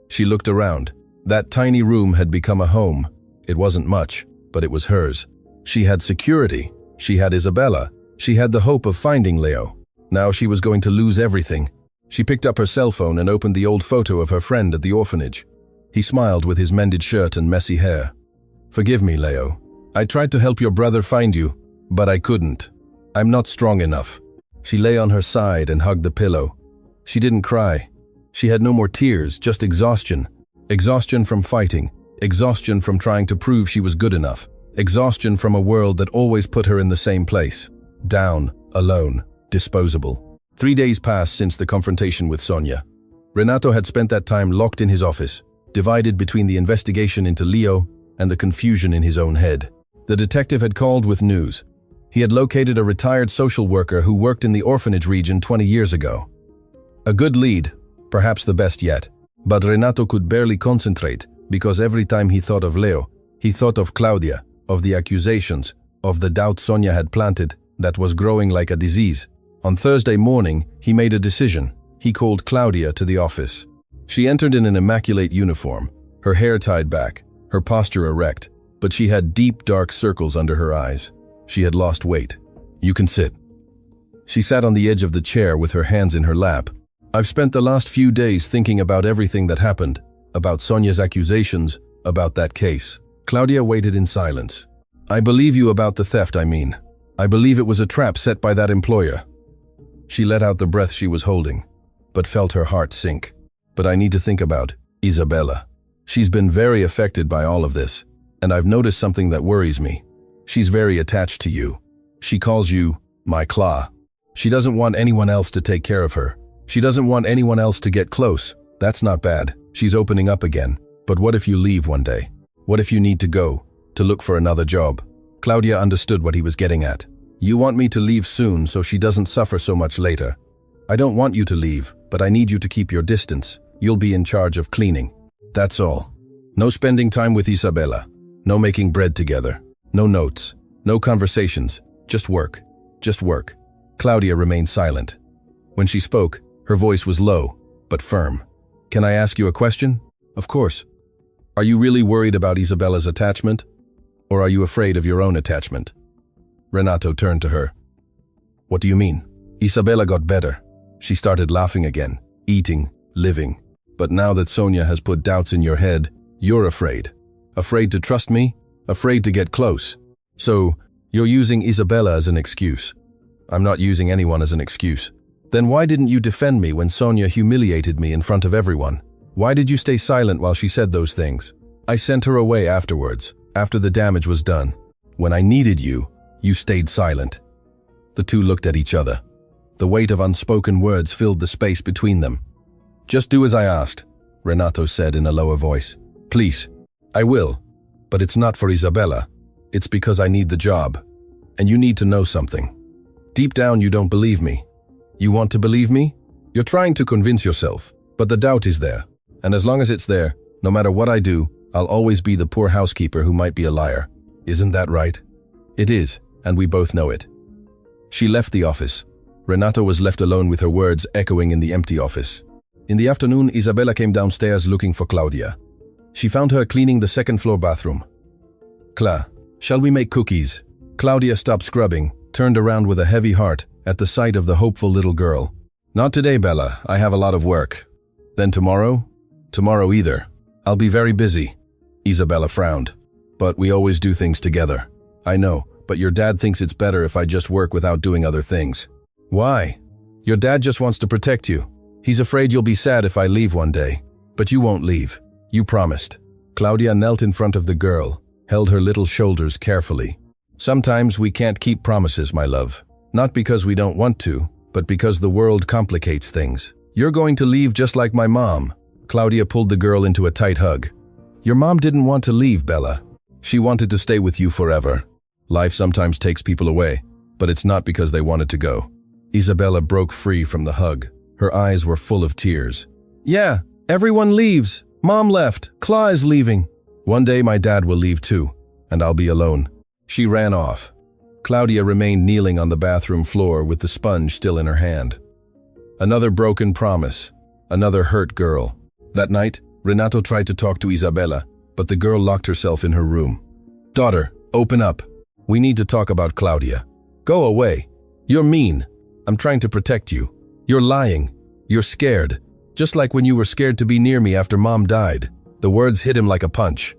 She looked around. That tiny room had become a home. It wasn't much, but it was hers. She had security. She had Isabella. She had the hope of finding Leo. Now she was going to lose everything. She picked up her cell phone and opened the old photo of her friend at the orphanage. He smiled with his mended shirt and messy hair. Forgive me, Leo. I tried to help your brother find you, but I couldn't. I'm not strong enough. She lay on her side and hugged the pillow. She didn't cry. She had no more tears, just exhaustion. Exhaustion from fighting. Exhaustion from trying to prove she was good enough. Exhaustion from a world that always put her in the same place. Down, alone, disposable. 3 days passed since the confrontation with Sonia. Renato had spent that time locked in his office, divided between the investigation into Leo and the confusion in his own head. The detective had called with news. He had located a retired social worker who worked in the orphanage region 20 years ago. A good lead, perhaps the best yet, but Renato could barely concentrate because every time he thought of Leo, he thought of Claudia, of the accusations, of the doubt Sonia had planted that was growing like a disease. On Thursday morning, he made a decision. He called Claudia to the office. She entered in an immaculate uniform, her hair tied back, her posture erect, but she had deep, dark circles under her eyes. She had lost weight. You can sit. She sat on the edge of the chair with her hands in her lap. I've spent the last few days thinking about everything that happened, about Sonia's accusations, about that case. Claudia waited in silence. I believe you about the theft, I mean. I believe it was a trap set by that employer. She let out the breath she was holding, but felt her heart sink. But I need to think about Isabella. She's been very affected by all of this, and I've noticed something that worries me. She's very attached to you. She calls you my claw. She doesn't want anyone else to take care of her. She doesn't want anyone else to get close. That's not bad. She's opening up again. But what if you leave one day? What if you need to go, to look for another job? Claudia understood what he was getting at. You want me to leave soon so she doesn't suffer so much later. I don't want you to leave, but I need you to keep your distance. You'll be in charge of cleaning. That's all. No spending time with Isabella. No making bread together. No notes. No conversations. Just work. Just work. Claudia remained silent. When she spoke, her voice was low, but firm. Can I ask you a question? Of course. Are you really worried about Isabella's attachment? Or are you afraid of your own attachment? Renato turned to her. What do you mean? Isabella got better. She started laughing again, eating, living. But now that Sonia has put doubts in your head, you're afraid. Afraid to trust me? Afraid to get close. So, you're using Isabella as an excuse. I'm not using anyone as an excuse. Then why didn't you defend me when Sonia humiliated me in front of everyone? Why did you stay silent while she said those things? I sent her away afterwards, after the damage was done. When I needed you, you stayed silent. The two looked at each other. The weight of unspoken words filled the space between them. Just do as I asked, Renato said in a lower voice. Please. I will. But it's not for Isabella. It's because I need the job. And you need to know something. Deep down, you don't believe me. You want to believe me? You're trying to convince yourself, but the doubt is there. And as long as it's there, no matter what I do, I'll always be the poor housekeeper who might be a liar. Isn't that right? It is, and we both know it. She left the office. Renato was left alone with her words echoing in the empty office. In the afternoon, Isabella came downstairs looking for Claudia. She found her cleaning the second-floor bathroom. Cla, shall we make cookies? Claudia stopped scrubbing, turned around with a heavy heart at the sight of the hopeful little girl. Not today, Bella. I have a lot of work. Then tomorrow? Tomorrow either. I'll be very busy. Isabella frowned. But we always do things together. I know, but your dad thinks it's better if I just work without doing other things. Why? Your dad just wants to protect you. He's afraid you'll be sad if I leave one day. But you won't leave. You promised. Claudia knelt in front of the girl, held her little shoulders carefully. Sometimes we can't keep promises, my love. Not because we don't want to, but because the world complicates things. You're going to leave just like my mom. Claudia pulled the girl into a tight hug. Your mom didn't want to leave, Bella. She wanted to stay with you forever. Life sometimes takes people away, but it's not because they wanted to go. Isabella broke free from the hug. Her eyes were full of tears. Yeah, everyone leaves. Mom left. Cla is leaving. One day my dad will leave too, and I'll be alone. She ran off. Claudia remained kneeling on the bathroom floor with the sponge still in her hand. Another broken promise. Another hurt girl. That night, Renato tried to talk to Isabella, but the girl locked herself in her room. Daughter, open up. We need to talk about Claudia. Go away. You're mean. I'm trying to protect you. You're lying. You're scared. Just like when you were scared to be near me after Mom died. The words hit him like a punch.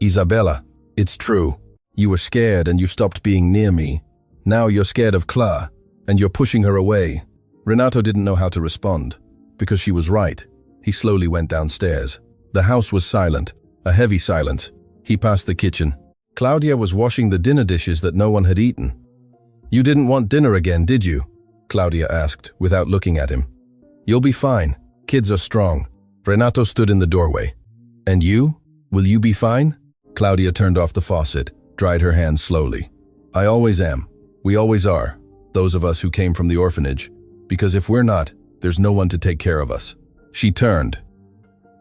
Isabella, it's true. You were scared and you stopped being near me. Now you're scared of Cla, and you're pushing her away. Renato didn't know how to respond. Because she was right. He slowly went downstairs. The house was silent, a heavy silence. He passed the kitchen. Claudia was washing the dinner dishes that no one had eaten. You didn't want dinner again, did you? Claudia asked, without looking at him. You'll be fine. Kids are strong. Renato stood in the doorway. And you? Will you be fine? Claudia turned off the faucet, dried her hands slowly. I always am. We always are. Those of us who came from the orphanage. Because if we're not, there's no one to take care of us. She turned.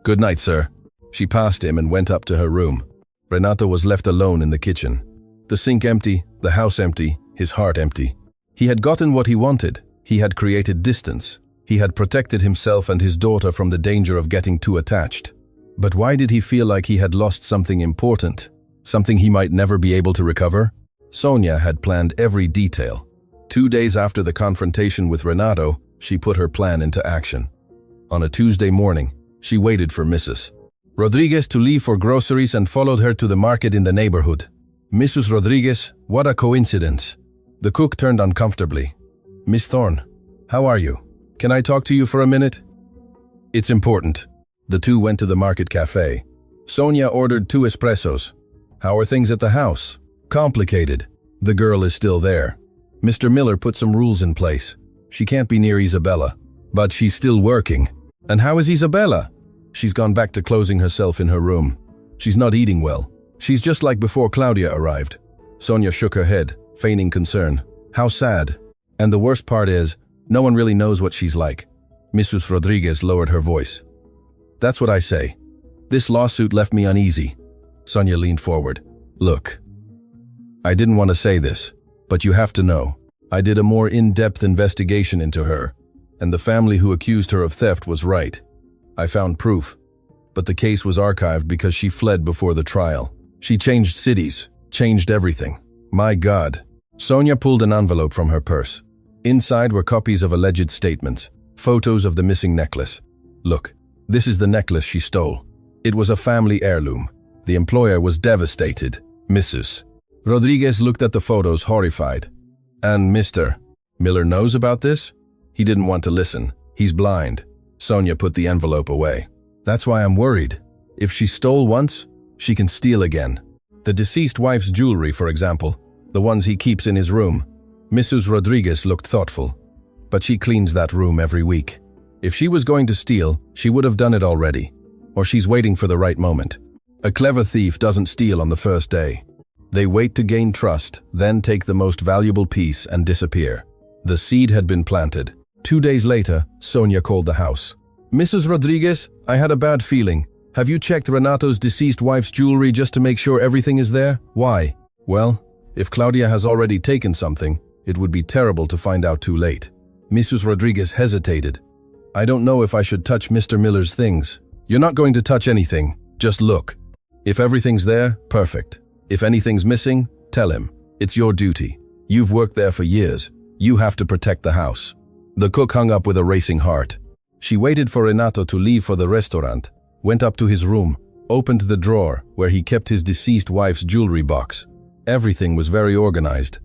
Good night, sir. She passed him and went up to her room. Renato was left alone in the kitchen. The sink empty, the house empty, his heart empty. He had gotten what he wanted. He had created distance. He had protected himself and his daughter from the danger of getting too attached. But why did he feel like he had lost something important? Something he might never be able to recover? Sonia had planned every detail. 2 days after the confrontation with Renato, she put her plan into action. On a Tuesday morning, she waited for Mrs. Rodriguez to leave for groceries and followed her to the market in the neighborhood. Mrs. Rodriguez, what a coincidence. The cook turned uncomfortably. Miss Thorne, how are you? Can I talk to you for a minute? It's important. The two went to the market cafe. Sonia ordered 2 espressos. How are things at the house? Complicated. The girl is still there. Mr. Miller put some rules in place. She can't be near Isabella. But she's still working. And how is Isabella? She's gone back to closing herself in her room. She's not eating well. She's just like before Claudia arrived. Sonia shook her head, feigning concern. How sad. And the worst part is, no one really knows what she's like. Mrs. Rodriguez lowered her voice. That's what I say. This lawsuit left me uneasy. Sonia leaned forward. Look. I didn't want to say this, but you have to know. I did a more in-depth investigation into her, and the family who accused her of theft was right. I found proof, but the case was archived because she fled before the trial. She changed cities, changed everything. My God. Sonia pulled an envelope from her purse. Inside were copies of alleged statements, photos of the missing necklace. Look, This is the necklace she stole. It was a family heirloom. The employer was devastated. Mrs. Rodriguez looked at the photos horrified. And Mr. Miller knows about this? He didn't want to listen. He's blind. Sonia put the envelope away. That's why I'm worried. If she stole once, she can steal again. The deceased wife's jewelry, for example, the ones he keeps in his room. Mrs. Rodriguez looked thoughtful. But she cleans that room every week. If she was going to steal, she would have done it already. Or she's waiting for the right moment. A clever thief doesn't steal on the first day. They wait to gain trust, then take the most valuable piece and disappear. The seed had been planted. 2 days later, Sonia called the house. Mrs. Rodriguez, I had a bad feeling. Have you checked Renato's deceased wife's jewelry just to make sure everything is there? Why? Well, if Claudia has already taken something, it would be terrible to find out too late. Mrs. Rodriguez hesitated. I don't know if I should touch Mr. Miller's things. You're not going to touch anything. Just look. If everything's there, perfect. If anything's missing, tell him. It's your duty. You've worked there for years. You have to protect the house. The cook hung up with a racing heart. She waited for Renato to leave for the restaurant, went up to his room, opened the drawer where he kept his deceased wife's jewelry box. Everything was very organized.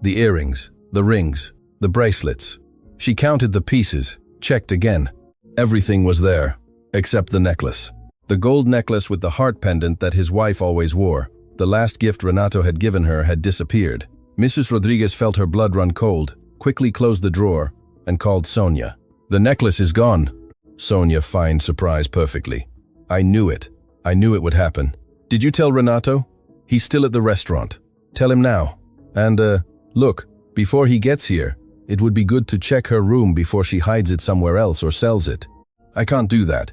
The earrings, the rings, the bracelets. She counted the pieces, checked again. Everything was there, except the necklace. The gold necklace with the heart pendant that his wife always wore. The last gift Renato had given her had disappeared. Mrs. Rodriguez felt her blood run cold, quickly closed the drawer, and called Sonia. The necklace is gone. Sonia feigned surprise perfectly. I knew it. I knew it would happen. Did you tell Renato? He's still at the restaurant. Tell him now. And, look, before he gets here, it would be good to check her room before she hides it somewhere else or sells it. I can't do that.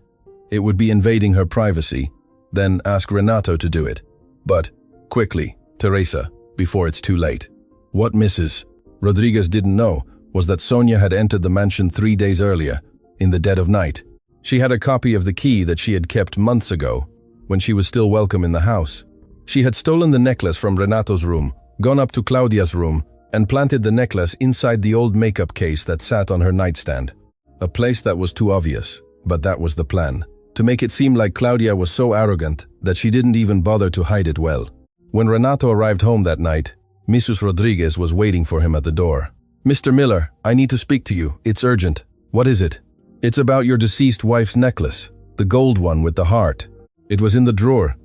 It would be invading her privacy. Then ask Renato to do it. But, quickly, Teresa, before it's too late. What Mrs. Rodriguez didn't know was that Sonia had entered the mansion 3 days earlier, in the dead of night. She had a copy of the key that she had kept months ago, when she was still welcome in the house. She had stolen the necklace from Renato's room, gone up to Claudia's room, and planted the necklace inside the old makeup case that sat on her nightstand. A place that was too obvious, but that was the plan. To make it seem like Claudia was so arrogant that she didn't even bother to hide it well. When Renato arrived home that night, Mrs. Rodriguez was waiting for him at the door. Mr. Miller, I need to speak to you. It's urgent. What is it? It's about your deceased wife's necklace, the gold one with the heart. It was in the drawer,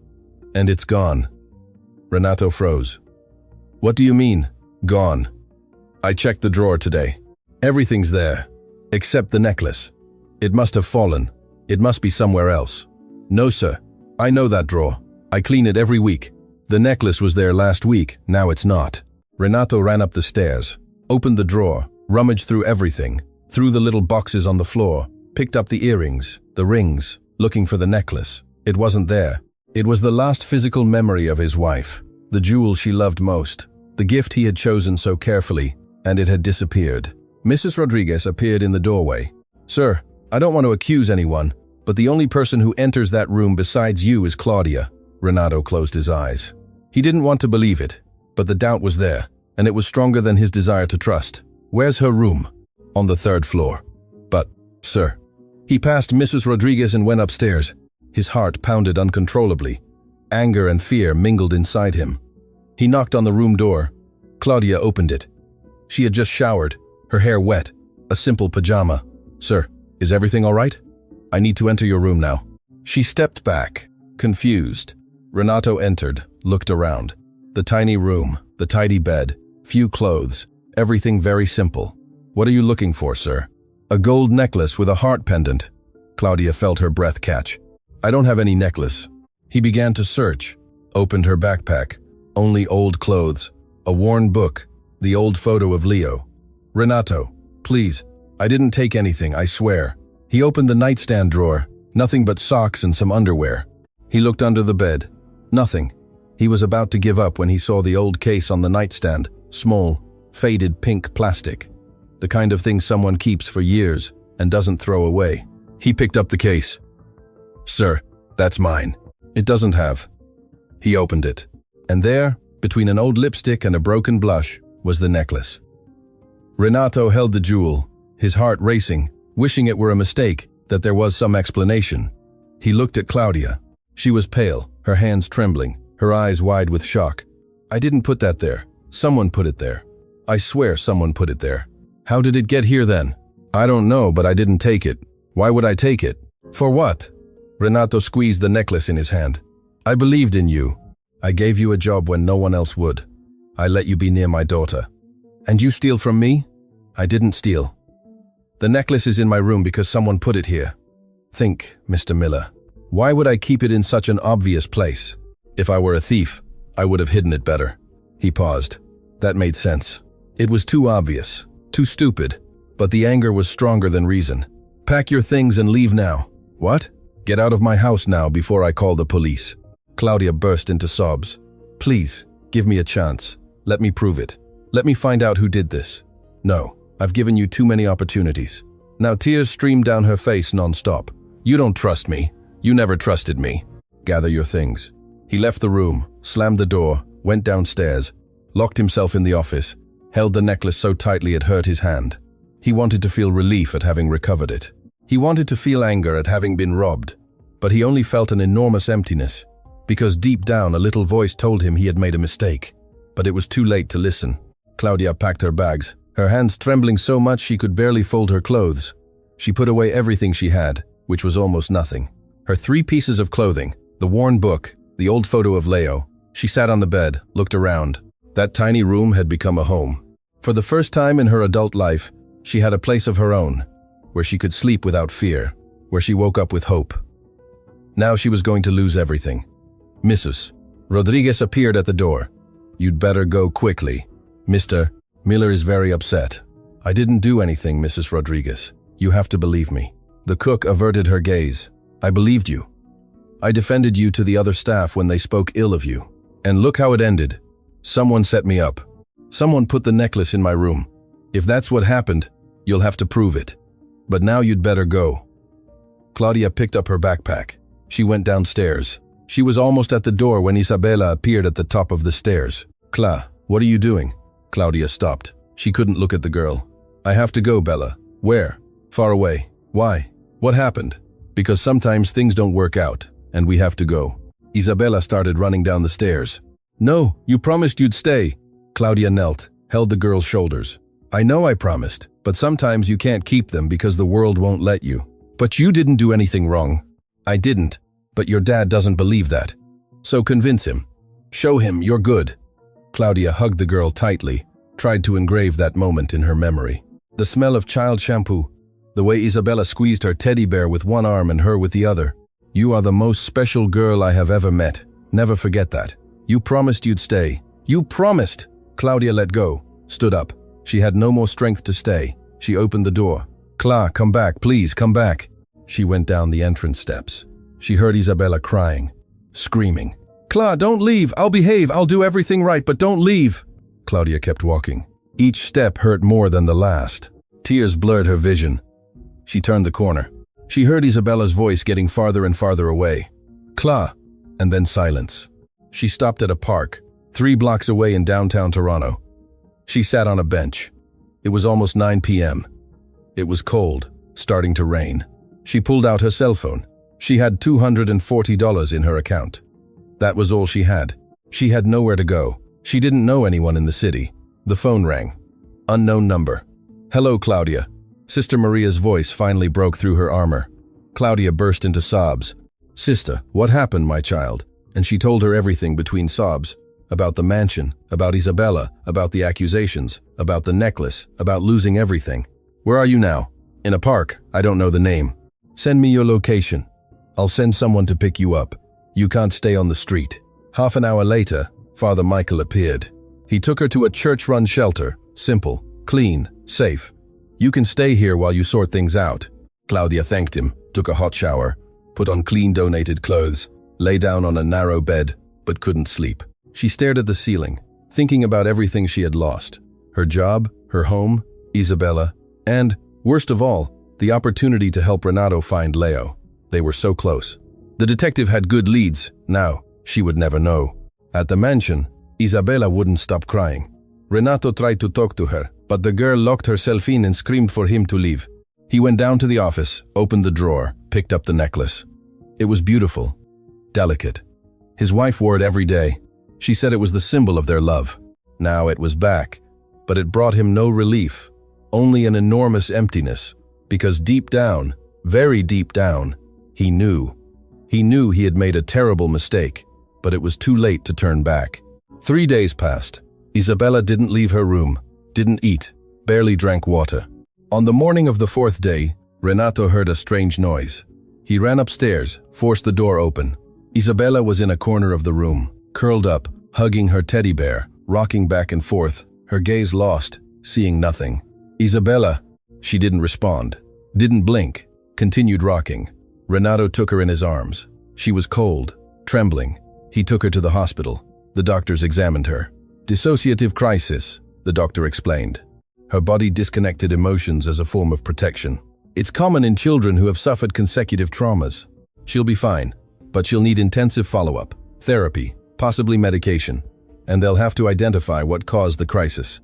and it's gone. Renato froze. What do you mean, gone? I checked the drawer today. Everything's there, except the necklace. It must have fallen. It must be somewhere else. No, sir. I know that drawer. I clean it every week. The necklace was there last week, now it's not. Renato ran up the stairs, opened the drawer, rummaged through everything, threw the little boxes on the floor, picked up the earrings, the rings, looking for the necklace. It wasn't there. It was the last physical memory of his wife, the jewel she loved most, the gift he had chosen so carefully, and it had disappeared. Mrs. Rodriguez appeared in the doorway. Sir, I don't want to accuse anyone, but the only person who enters that room besides you is Claudia. Renato closed his eyes. He didn't want to believe it, but the doubt was there, and it was stronger than his desire to trust. Where's her room? On the 3rd floor. But, sir. He passed Mrs. Rodriguez and went upstairs. His heart pounded uncontrollably. Anger and fear mingled inside him. He knocked on the room door. Claudia opened it. She had just showered, her hair wet, a simple pajama. Sir, is everything all right? I need to enter your room now. She stepped back, confused. Renato entered, looked around. The tiny room, the tidy bed, few clothes, everything very simple. What are you looking for, sir? A gold necklace with a heart pendant. Claudia felt her breath catch. I don't have any necklace. He began to search, opened her backpack. Only old clothes, a worn book, the old photo of Leo. Renato, please, I didn't take anything, I swear. He opened the nightstand drawer, nothing but socks and some underwear. He looked under the bed. Nothing. He was about to give up when he saw the old case on the nightstand, small, faded pink plastic. The kind of thing someone keeps for years and doesn't throw away. He picked up the case. Sir, that's mine. It doesn't have. He opened it. And there, between an old lipstick and a broken blush, was the necklace. Renato held the jewel, his heart racing, wishing it were a mistake, that there was some explanation. He looked at Claudia. She was pale, her hands trembling, her eyes wide with shock. I didn't put that there. Someone put it there. I swear someone put it there. How did it get here then? I don't know, but I didn't take it. Why would I take it? For what? Renato squeezed the necklace in his hand. I believed in you. I gave you a job when no one else would. I let you be near my daughter. And you steal from me? I didn't steal. The necklace is in my room because someone put it here. Think, Mr. Miller. Why would I keep it in such an obvious place? If I were a thief, I would have hidden it better. He paused. That made sense. It was too obvious, too stupid, but the anger was stronger than reason. Pack your things and leave now. What? Get out of my house now before I call the police. Claudia burst into sobs. Please, give me a chance. Let me prove it. Let me find out who did this. No, I've given you too many opportunities. Now tears streamed down her face non-stop. You don't trust me. You never trusted me. Gather your things. He left the room, slammed the door, went downstairs, locked himself in the office, held the necklace so tightly it hurt his hand. He wanted to feel relief at having recovered it. He wanted to feel anger at having been robbed, but he only felt an enormous emptiness, because deep down a little voice told him he had made a mistake. But it was too late to listen. Claudia packed her bags, her hands trembling so much she could barely fold her clothes. She put away everything she had, which was almost nothing. Her 3 pieces of clothing, the worn book, the old photo of Leo. She sat on the bed, looked around. That tiny room had become a home. For the first time in her adult life, she had a place of her own, where she could sleep without fear, where she woke up with hope. Now she was going to lose everything. Mrs. Rodriguez appeared at the door. You'd better go quickly. Mr. Miller is very upset. I didn't do anything, Mrs. Rodriguez. You have to believe me. The cook averted her gaze. I believed you. I defended you to the other staff when they spoke ill of you. And look how it ended. Someone set me up. Someone put the necklace in my room. If that's what happened, you'll have to prove it. But now you'd better go. Claudia picked up her backpack. She went downstairs. She was almost at the door when Isabella appeared at the top of the stairs. Cla, what are you doing? Claudia stopped. She couldn't look at the girl. I have to go, Bella. Where? Far away. Why? What happened? Because sometimes things don't work out, and we have to go. Isabella started running down the stairs. No, you promised you'd stay. Claudia knelt, held the girl's shoulders. I know I promised, but sometimes you can't keep them because the world won't let you. But you didn't do anything wrong. I didn't, but your dad doesn't believe that. So convince him. Show him you're good. Claudia hugged the girl tightly, tried to engrave that moment in her memory. The smell of child shampoo, the way Isabella squeezed her teddy bear with one arm and her with the other. You are the most special girl I have ever met. Never forget that. You promised you'd stay. You promised! Claudia let go, stood up. She had no more strength to stay. She opened the door. Cla, come back, please, come back. She went down the entrance steps. She heard Isabella crying, screaming. Cla, don't leave, I'll behave, I'll do everything right, but don't leave. Claudia kept walking. Each step hurt more than the last. Tears blurred her vision. She turned the corner. She heard Isabella's voice getting farther and farther away. Cla, and then silence. She stopped at a park, 3 blocks away in downtown Toronto. She sat on a bench. It was almost 9 p.m. It was cold, starting to rain. She pulled out her cell phone. She had $240 in her account. That was all she had. She had nowhere to go. She didn't know anyone in the city. The phone rang. Unknown number. Hello, Claudia. Sister Maria's voice finally broke through her armor. Claudia burst into sobs. Sister, what happened, my child? And she told her everything between sobs. About the mansion, about Isabella, about the accusations, about the necklace, about losing everything. Where are you now? In a park. I don't know the name. Send me your location. I'll send someone to pick you up. You can't stay on the street. Half an hour later, Father Michael appeared. He took her to a church-run shelter. Simple, clean, safe. You can stay here while you sort things out. Claudia thanked him, took a hot shower, put on clean donated clothes, lay down on a narrow bed, but couldn't sleep. She stared at the ceiling, thinking about everything she had lost. Her job, her home, Isabella, and, worst of all, the opportunity to help Renato find Leo. They were so close. The detective had good leads. Now, she would never know. At the mansion, Isabella wouldn't stop crying. Renato tried to talk to her, but the girl locked herself in and screamed for him to leave. He went down to the office, opened the drawer, picked up the necklace. It was beautiful, delicate. His wife wore it every day. She said it was the symbol of their love. Now it was back, but it brought him no relief, only an enormous emptiness, because deep down, very deep down, he knew. He knew he had made a terrible mistake, but it was too late to turn back. 3 days passed. Isabella didn't leave her room, didn't eat, barely drank water. On the morning of the 4th day, Renato heard a strange noise. He ran upstairs, forced the door open. Isabella was in a corner of the room, curled up, hugging her teddy bear, rocking back and forth, her gaze lost, seeing nothing. Isabella, she didn't respond, didn't blink, continued rocking. Renato took her in his arms. She was cold, trembling. He took her to the hospital. The doctors examined her. Dissociative crisis, the doctor explained. Her body disconnected emotions as a form of protection. It's common in children who have suffered consecutive traumas. She'll be fine, but she'll need intensive follow-up, therapy, possibly medication, and they'll have to identify what caused the crisis.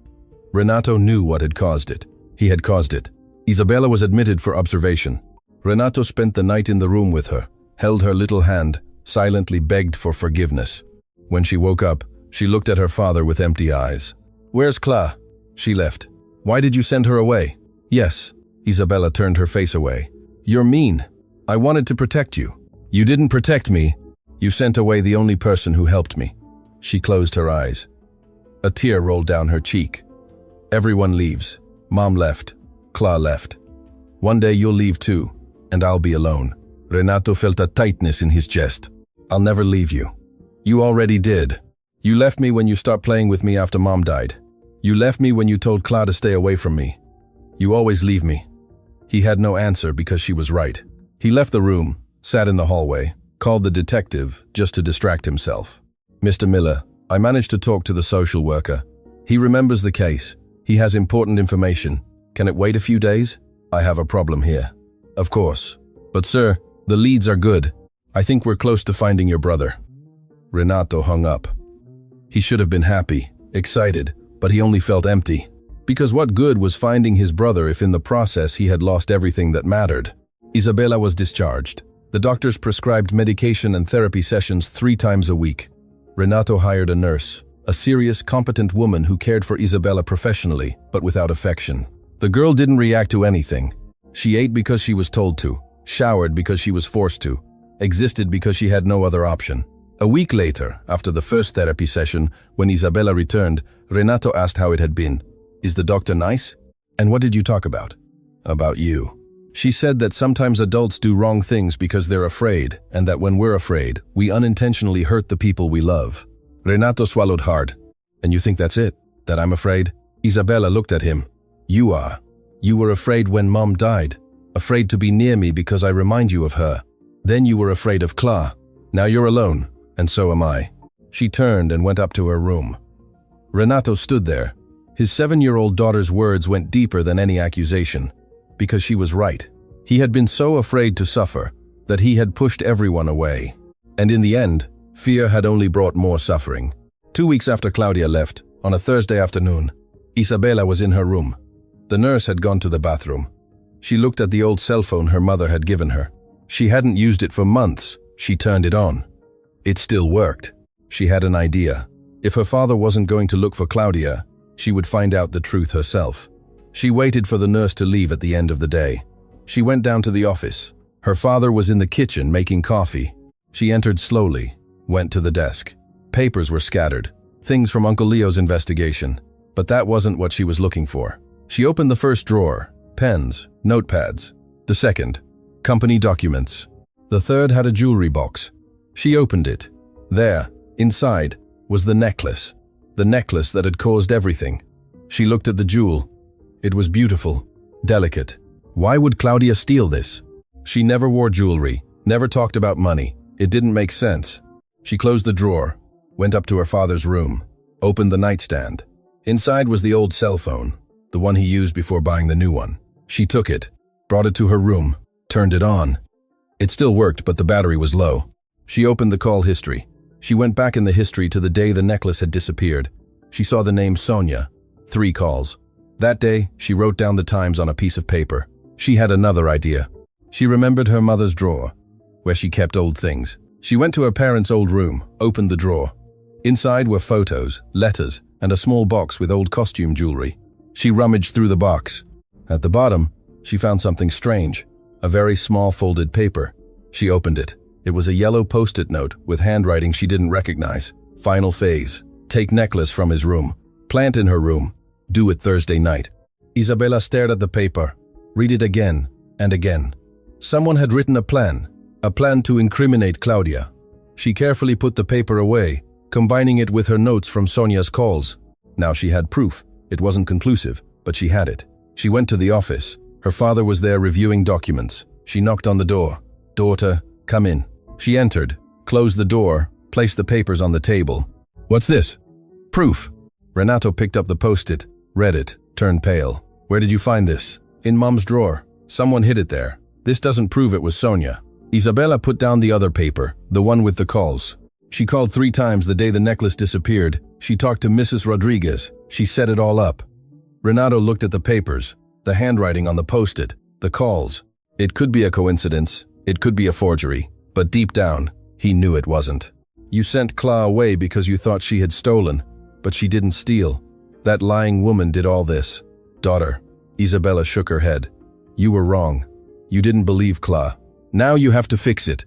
Renato knew what had caused it. He had caused it. Isabella was admitted for observation. Renato spent the night in the room with her, held her little hand, silently begged for forgiveness. When she woke up, she looked at her father with empty eyes. "Where's Cla?" "She left." "Why did you send her away?" "Yes." Isabella turned her face away. "You're mean. I wanted to protect you." "You didn't protect me. You sent away the only person who helped me." She closed her eyes. A tear rolled down her cheek. "Everyone leaves. Mom left. Cla left. One day you'll leave too, and I'll be alone." Renato felt a tightness in his chest. "I'll never leave you." "You already did. You left me when you stopped playing with me after Mom died. You left me when you told Cla to stay away from me. You always leave me." He had no answer because she was right. He left the room, sat in the hallway, called the detective just to distract himself. "Mr. Miller, I managed to talk to the social worker. He remembers the case. He has important information. Can it wait a few days? I have a problem here." "Of course. But sir, the leads are good. I think we're close to finding your brother." Renato hung up. He should have been happy, excited, but he only felt empty. Because what good was finding his brother if in the process he had lost everything that mattered? Isabella was discharged. The doctors prescribed medication and therapy sessions 3 times a week. Renato hired a nurse, a serious, competent woman who cared for Isabella professionally, but without affection. The girl didn't react to anything. She ate because she was told to, showered because she was forced to, existed because she had no other option. A week later, after the first therapy session, when Isabella returned, Renato asked how it had been. "Is the doctor nice?" "And what did you talk about?" "About you." She said that sometimes adults do wrong things because they're afraid, and that when we're afraid, we unintentionally hurt the people we love. Renato swallowed hard. "And you think that's it? That I'm afraid?" Isabella looked at him. "You are. You were afraid when Mom died. Afraid to be near me because I remind you of her. Then you were afraid of Cla. Now you're alone, and so am I." She turned and went up to her room. Renato stood there. His 7-year-old daughter's words went deeper than any accusation, because she was right. He had been so afraid to suffer that he had pushed everyone away. And in the end, fear had only brought more suffering. 2 weeks after Claudia left, on a Thursday afternoon, Isabella was in her room. The nurse had gone to the bathroom. She looked at the old cell phone her mother had given her. She hadn't used it for months. She turned it on. It still worked. She had an idea. If her father wasn't going to look for Claudia, she would find out the truth herself. She waited for the nurse to leave at the end of the day. She went down to the office. Her father was in the kitchen making coffee. She entered slowly, went to the desk. Papers were scattered, things from Uncle Leo's investigation. But that wasn't what she was looking for. She opened the first drawer, pens, notepads. The second, company documents. The third had a jewelry box. She opened it. There, inside, was the necklace that had caused everything. She looked at the jewel. It was beautiful, delicate. Why would Claudia steal this? She never wore jewelry, never talked about money. It didn't make sense. She closed the drawer, went up to her father's room, opened the nightstand. Inside was the old cell phone, the one he used before buying the new one. She took it, brought it to her room, turned it on. It still worked, but the battery was low. She opened the call history. She went back in the history to the day the necklace had disappeared. She saw the name Sonia. 3 calls. That day, she wrote down the times on a piece of paper. She had another idea. She remembered her mother's drawer. where she kept old things. She went to her parents' old room, opened the drawer. Inside were photos, letters, and a small box with old costume jewelry. She rummaged through the box. At the bottom, she found something strange, a very small folded paper. She opened it. It was a yellow post-it note with handwriting she didn't recognize. Final phase. Take necklace from his room. Plant in her room. Do it Thursday night. Isabella stared at the paper. Read it again and again. Someone had written a plan to incriminate Claudia. She carefully put the paper away, combining it with her notes from Sonia's calls. Now she had proof. It wasn't conclusive, but she had it. She went to the office. Her father was there reviewing documents. She knocked on the door. "Daughter, come in." She entered, closed the door, placed the papers on the table. "What's this?" "Proof." Renato picked up the post-it, read it, turned pale. "Where did you find this?" "In Mom's drawer. Someone hid it there. This doesn't prove it was Sonia." Isabella put down the other paper, the one with the calls. She called 3 times the day the necklace disappeared. She talked to Mrs. Rodriguez. She set it all up. Renato looked at the papers, the handwriting on the post-it, the calls. It could be a coincidence, it could be a forgery, but deep down, he knew it wasn't. "You sent Cla away because you thought she had stolen, but she didn't steal. That lying woman did all this." "Daughter," Isabella shook her head. "You were wrong. You didn't believe Cla. Now you have to fix it.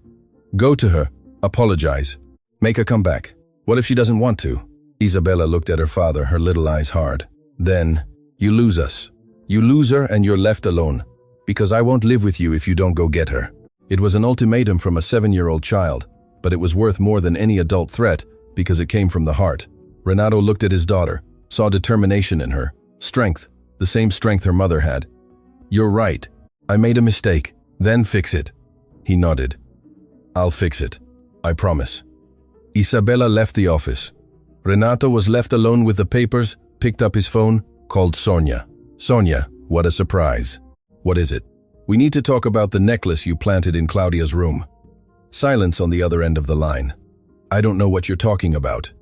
Go to her, apologize, make her come back. What if she doesn't want to?" Isabella looked at her father, her little eyes hard. "Then, you lose us. You lose her and you're left alone, because I won't live with you if you don't go get her." It was an ultimatum from a 7-year-old child, but it was worth more than any adult threat because it came from the heart. Renato looked at his daughter, saw determination in her, strength, the same strength her mother had. "You're right. I made a mistake. Then fix it." He nodded. "I'll fix it. I promise." Isabella left the office. Renato was left alone with the papers, picked up his phone, called Sonia. "Sonia, what a surprise." "What is it?" "We need to talk about the necklace you planted in Claudia's room." Silence on the other end of the line. "I don't know what you're talking about."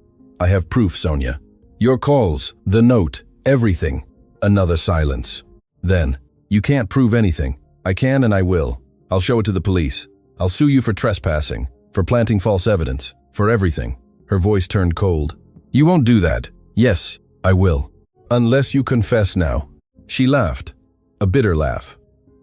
"I have proof, Sonia. Your calls, the note, everything." Another silence. Then, "You can't prove anything." "I can and I will. I'll show it to the police. I'll sue you for trespassing, for planting false evidence, for everything." Her voice turned cold. "You won't do that." "Yes, I will. Unless you confess now." She laughed. A bitter laugh.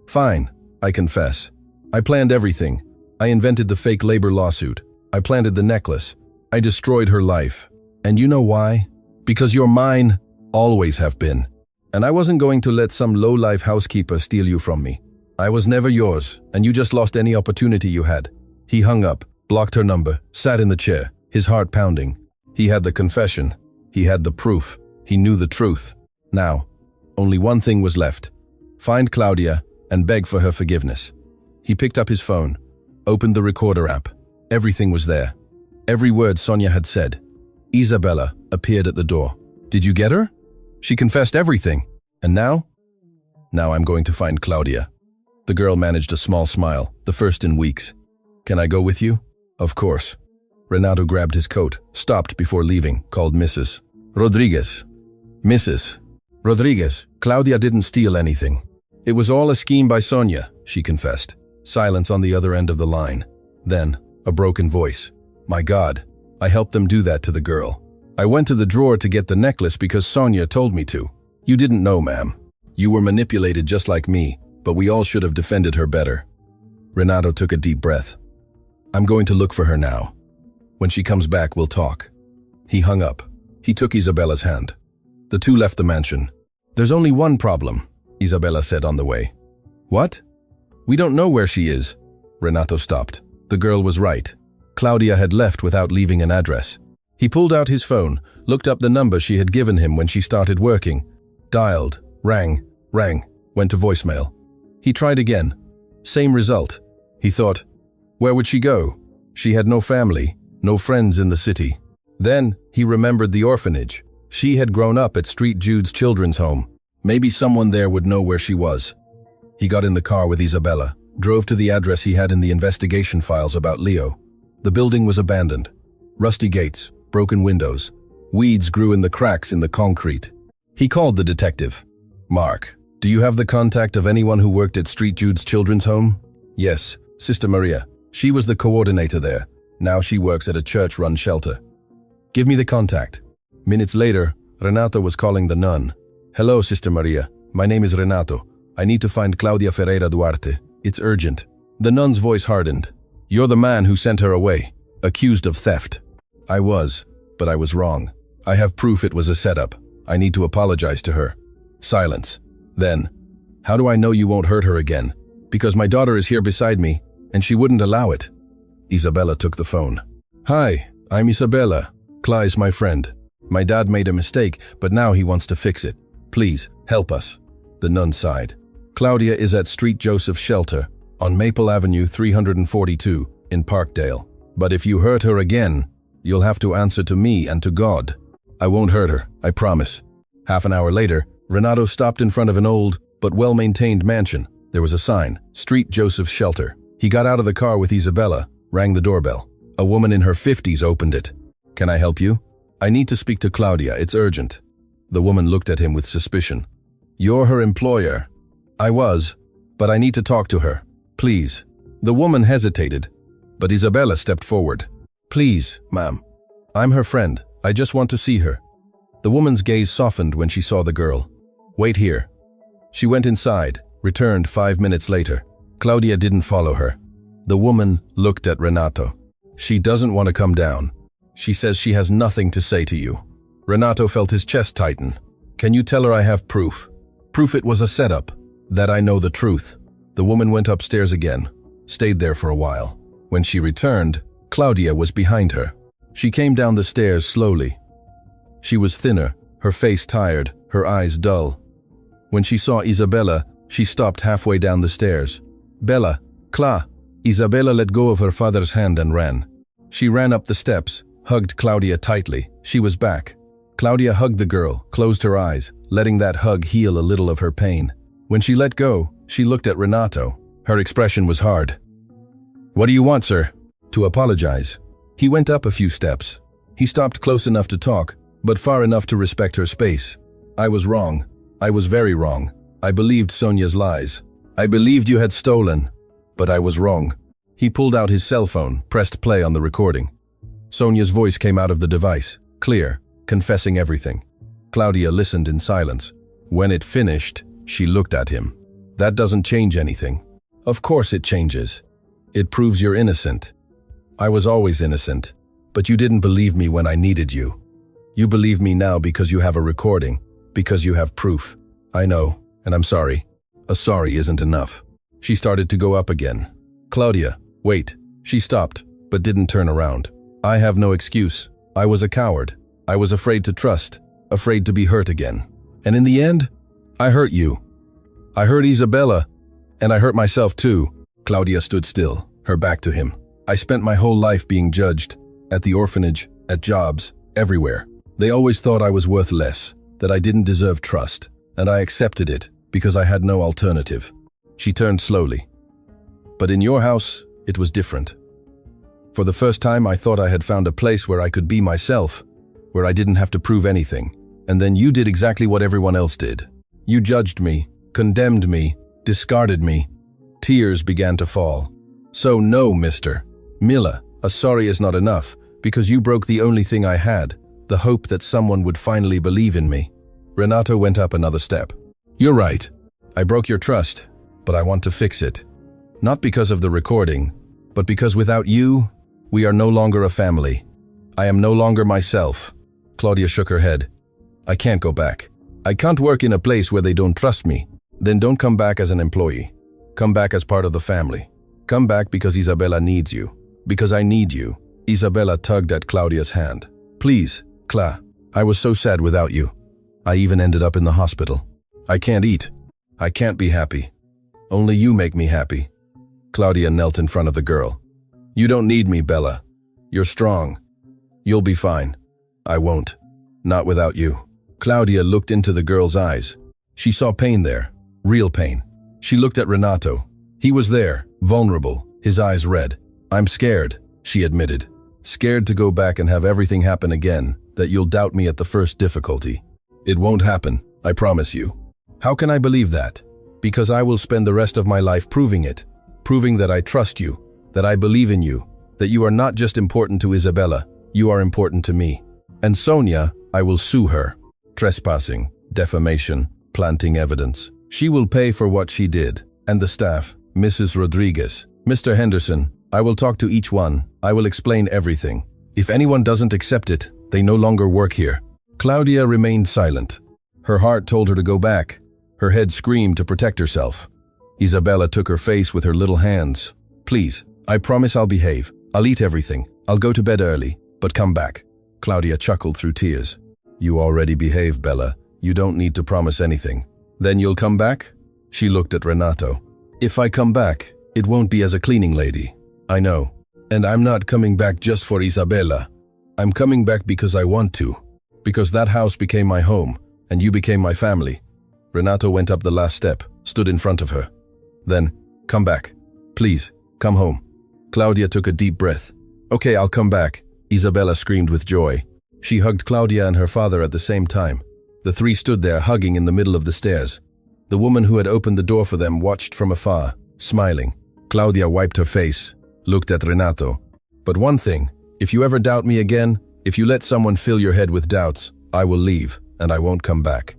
"Fine, I confess. I planned everything. I invented the fake labor lawsuit. I planted the necklace. I destroyed her life. And you know why? Because you're mine, always have been. And I wasn't going to let some low-life housekeeper steal you from me. I was never yours, and you just lost any opportunity you had." He hung up, blocked her number, sat in the chair, his heart pounding. He had the confession. He had the proof. He knew the truth. Now, only one thing was left. Find Claudia and beg for her forgiveness. He picked up his phone, opened the recorder app. Everything was there. Every word Sonia had said. Isabella appeared at the door. "Did you get her? She confessed everything. And now?" "Now I'm going to find Claudia." The girl managed a small smile, the first in weeks. "Can I go with you?" "Of course." Renato grabbed his coat, stopped before leaving, called Mrs. Rodriguez. "Mrs. Rodriguez, Claudia didn't steal anything. It was all a scheme by Sonia," she confessed. Silence on the other end of the line. Then, a broken voice. "My God, I helped them do that to the girl. I went to the drawer to get the necklace because Sonia told me to. You didn't know, ma'am. You were manipulated just like me, but we all should have defended her better." Renato took a deep breath. "I'm going to look for her now. When she comes back, we'll talk." He hung up. He took Isabella's hand. The two left the mansion. "There's only one problem," Isabella said on the way. "What?" "We don't know where she is." Renato stopped. The girl was right. Claudia had left without leaving an address. He pulled out his phone, looked up the number she had given him when she started working. Dialed, rang, went to voicemail. He tried again. Same result. He thought, where would she go? She had no family, no friends in the city. Then he remembered the orphanage. She had grown up at Street Jude's children's home. Maybe someone there would know where she was. He got in the car with Isabella, drove to the address he had in the investigation files about Leo. The building was abandoned. Rusty gates, broken windows. Weeds grew in the cracks in the concrete. He called the detective. "Mark, do you have the contact of anyone who worked at Street Jude's children's home?" "Yes, Sister Maria. She was the coordinator there. Now she works at a church-run shelter. Give me the contact. Minutes later, Renato was calling the nun. Hello, Sister Maria. My name is Renato. I need to find Claudia Ferreira Duarte. It's urgent. The nun's voice hardened. You're the man who sent her away, accused of theft. I was, but I was wrong. I have proof it was a setup. I need to apologize to her. Silence. Then, how do I know you won't hurt her again? Because my daughter is here beside me, and she wouldn't allow it. Isabella took the phone. Hi, I'm Isabella. Cla is my friend. My dad made a mistake, but now he wants to fix it. Please, help us. The nun sighed. Claudia is at Street Joseph Shelter, on Maple Avenue 342, in Parkdale. But if you hurt her again, you'll have to answer to me and to God. I won't hurt her, I promise. Half an hour later, Renato stopped in front of an old, but well-maintained mansion. There was a sign, Street Joseph Shelter. He got out of the car with Isabella, rang the doorbell. A woman in her 50s opened it. Can I help you? I need to speak to Claudia, it's urgent. The woman looked at him with suspicion. You're her employer. I was, but I need to talk to her. Please. The woman hesitated, but Isabella stepped forward. Please, ma'am. I'm her friend. I just want to see her. The woman's gaze softened when she saw the girl. Wait here. She went inside, returned 5 minutes later. Claudia didn't follow her. The woman looked at Renato. She doesn't want to come down. She says she has nothing to say to you. Renato felt his chest tighten. Can you tell her I have proof? Proof it was a setup. That I know the truth. The woman went upstairs again, stayed there for a while. When she returned, Claudia was behind her. She came down the stairs slowly. She was thinner, her face tired, her eyes dull. When she saw Isabella, she stopped halfway down the stairs. Bella, Cla. Isabella let go of her father's hand and ran. She ran up the steps, hugged Claudia tightly. She was back. Claudia hugged the girl, closed her eyes, letting that hug heal a little of her pain. When she let go, she looked at Renato. Her expression was hard. What do you want, sir? To apologize. He went up a few steps. He stopped close enough to talk, but far enough to respect her space. I was wrong. I was very wrong. I believed Sonia's lies. I believed you had stolen, but I was wrong. He pulled out his cell phone, pressed play on the recording. Sonia's voice came out of the device, clear, confessing everything. Claudia listened in silence. When it finished, she looked at him. That doesn't change anything. Of course it changes. It proves you're innocent. I was always innocent, but you didn't believe me when I needed you. You believe me now because you have a recording, because you have proof. I know, and I'm sorry. A sorry isn't enough. She started to go up again. Claudia, wait. She stopped, but didn't turn around. I have no excuse. I was a coward. I was afraid to trust, afraid to be hurt again. And in the end, I hurt you. I hurt Isabella, and I hurt myself too. Claudia stood still, her back to him. I spent my whole life being judged, at the orphanage, at jobs, everywhere. They always thought I was worth less, that I didn't deserve trust, and I accepted it because I had no alternative. She turned slowly. But in your house, it was different. For the first time, I thought I had found a place where I could be myself, where I didn't have to prove anything. And then you did exactly what everyone else did. You judged me, condemned me, discarded me. Tears began to fall. So no, Mr. Miller, a sorry is not enough, because you broke the only thing I had, the hope that someone would finally believe in me. Renato went up another step. You're right. I broke your trust, but I want to fix it. Not because of the recording, but because without you, we are no longer a family. I am no longer myself. Claudia shook her head. I can't go back. I can't work in a place where they don't trust me. Then don't come back as an employee. Come back as part of the family. Come back because Isabella needs you. Because I need you. Isabella tugged at Claudia's hand. Please, Cla. I was so sad without you. I even ended up in the hospital. I can't eat. I can't be happy. Only you make me happy. Claudia knelt in front of the girl. You don't need me, Bella. You're strong. You'll be fine. I won't. Not without you. Claudia looked into the girl's eyes. She saw pain there. Real pain. She looked at Renato. He was there, vulnerable, his eyes red. I'm scared, she admitted. Scared to go back and have everything happen again, that you'll doubt me at the first difficulty. It won't happen, I promise you. How can I believe that? Because I will spend the rest of my life proving it. Proving that I trust you. that I believe in you, that you are not just important to Isabella, you are important to me. And Sonia, I will sue her. Trespassing, defamation, planting evidence. She will pay for what she did. And the staff, Mrs. Rodriguez, Mr. Henderson, I will talk to each one. I will explain everything. If anyone doesn't accept it, they no longer work here. Claudia remained silent. Her heart told her to go back. Her head screamed to protect herself. Isabella took her face with her little hands. Please, I promise I'll behave. I'll eat everything. I'll go to bed early, but come back. Claudia chuckled through tears. You already behave, Bella. You don't need to promise anything. Then you'll come back? She looked at Renato. If I come back, it won't be as a cleaning lady. I know. And I'm not coming back just for Isabella. I'm coming back because I want to. Because that house became my home, and you became my family. Renato went up the last step, stood in front of her. Then, come back. Please, come home. Claudia took a deep breath. Okay, I'll come back, Isabella screamed with joy. She hugged Claudia and her father at the same time. The three stood there hugging in the middle of the stairs. The woman who had opened the door for them watched from afar, smiling. Claudia wiped her face, looked at Renato. But one thing, if you ever doubt me again, if you let someone fill your head with doubts, I will leave, and I won't come back.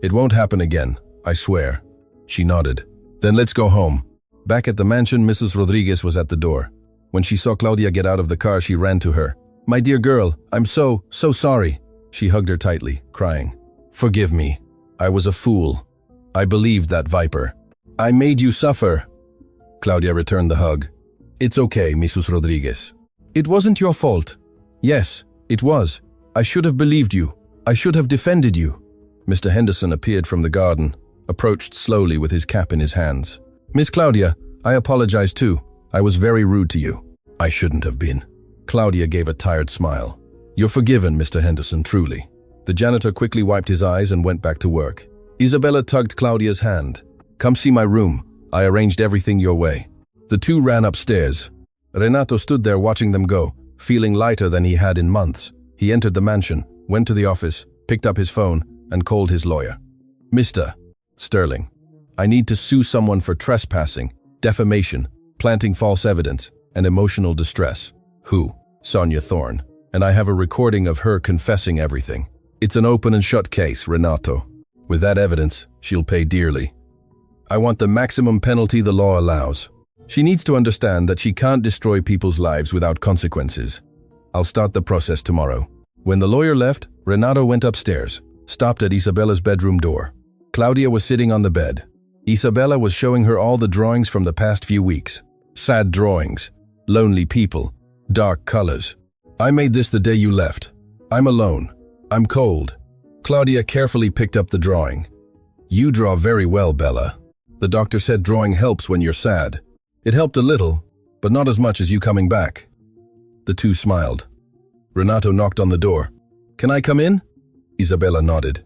It won't happen again, I swear. She nodded. Then let's go home. Back at the mansion, Mrs. Rodriguez was at the door. When she saw Claudia get out of the car, she ran to her. My dear girl, I'm so sorry. She hugged her tightly, crying. Forgive me. I was a fool. I believed that viper. I made you suffer. Claudia returned the hug. It's okay, Mrs. Rodriguez. It wasn't your fault. Yes, it was. I should have believed you. I should have defended you. Mr. Henderson appeared from the garden, approached slowly with his cap in his hands. Miss Claudia, I apologize too. I was very rude to you. I shouldn't have been. Claudia gave a tired smile. You're forgiven, Mr. Henderson, truly. The janitor quickly wiped his eyes and went back to work. Isabella tugged Claudia's hand. Come see my room. I arranged everything your way. The two ran upstairs. Renato stood there watching them go, feeling lighter than he had in months. He entered the mansion, went to the office, picked up his phone, and called his lawyer. Mr. Sterling, I need to sue someone for trespassing, defamation, planting false evidence, and emotional distress. Who? Sonia Thorne. And I have a recording of her confessing everything. It's an open and shut case, Renato. With that evidence, she'll pay dearly. I want the maximum penalty the law allows. She needs to understand that she can't destroy people's lives without consequences. I'll start the process tomorrow. When the lawyer left, Renato went upstairs, stopped at Isabella's bedroom door. Claudia was sitting on the bed. Isabella was showing her all the drawings from the past few weeks. Sad drawings, lonely people, dark colors. I made this the day you left. I'm alone. I'm cold. Claudia carefully picked up the drawing. You draw very well, Bella. The doctor said drawing helps when you're sad. It helped a little, but not as much as you coming back. The two smiled. Renato knocked on the door. Can I come in? Isabella nodded.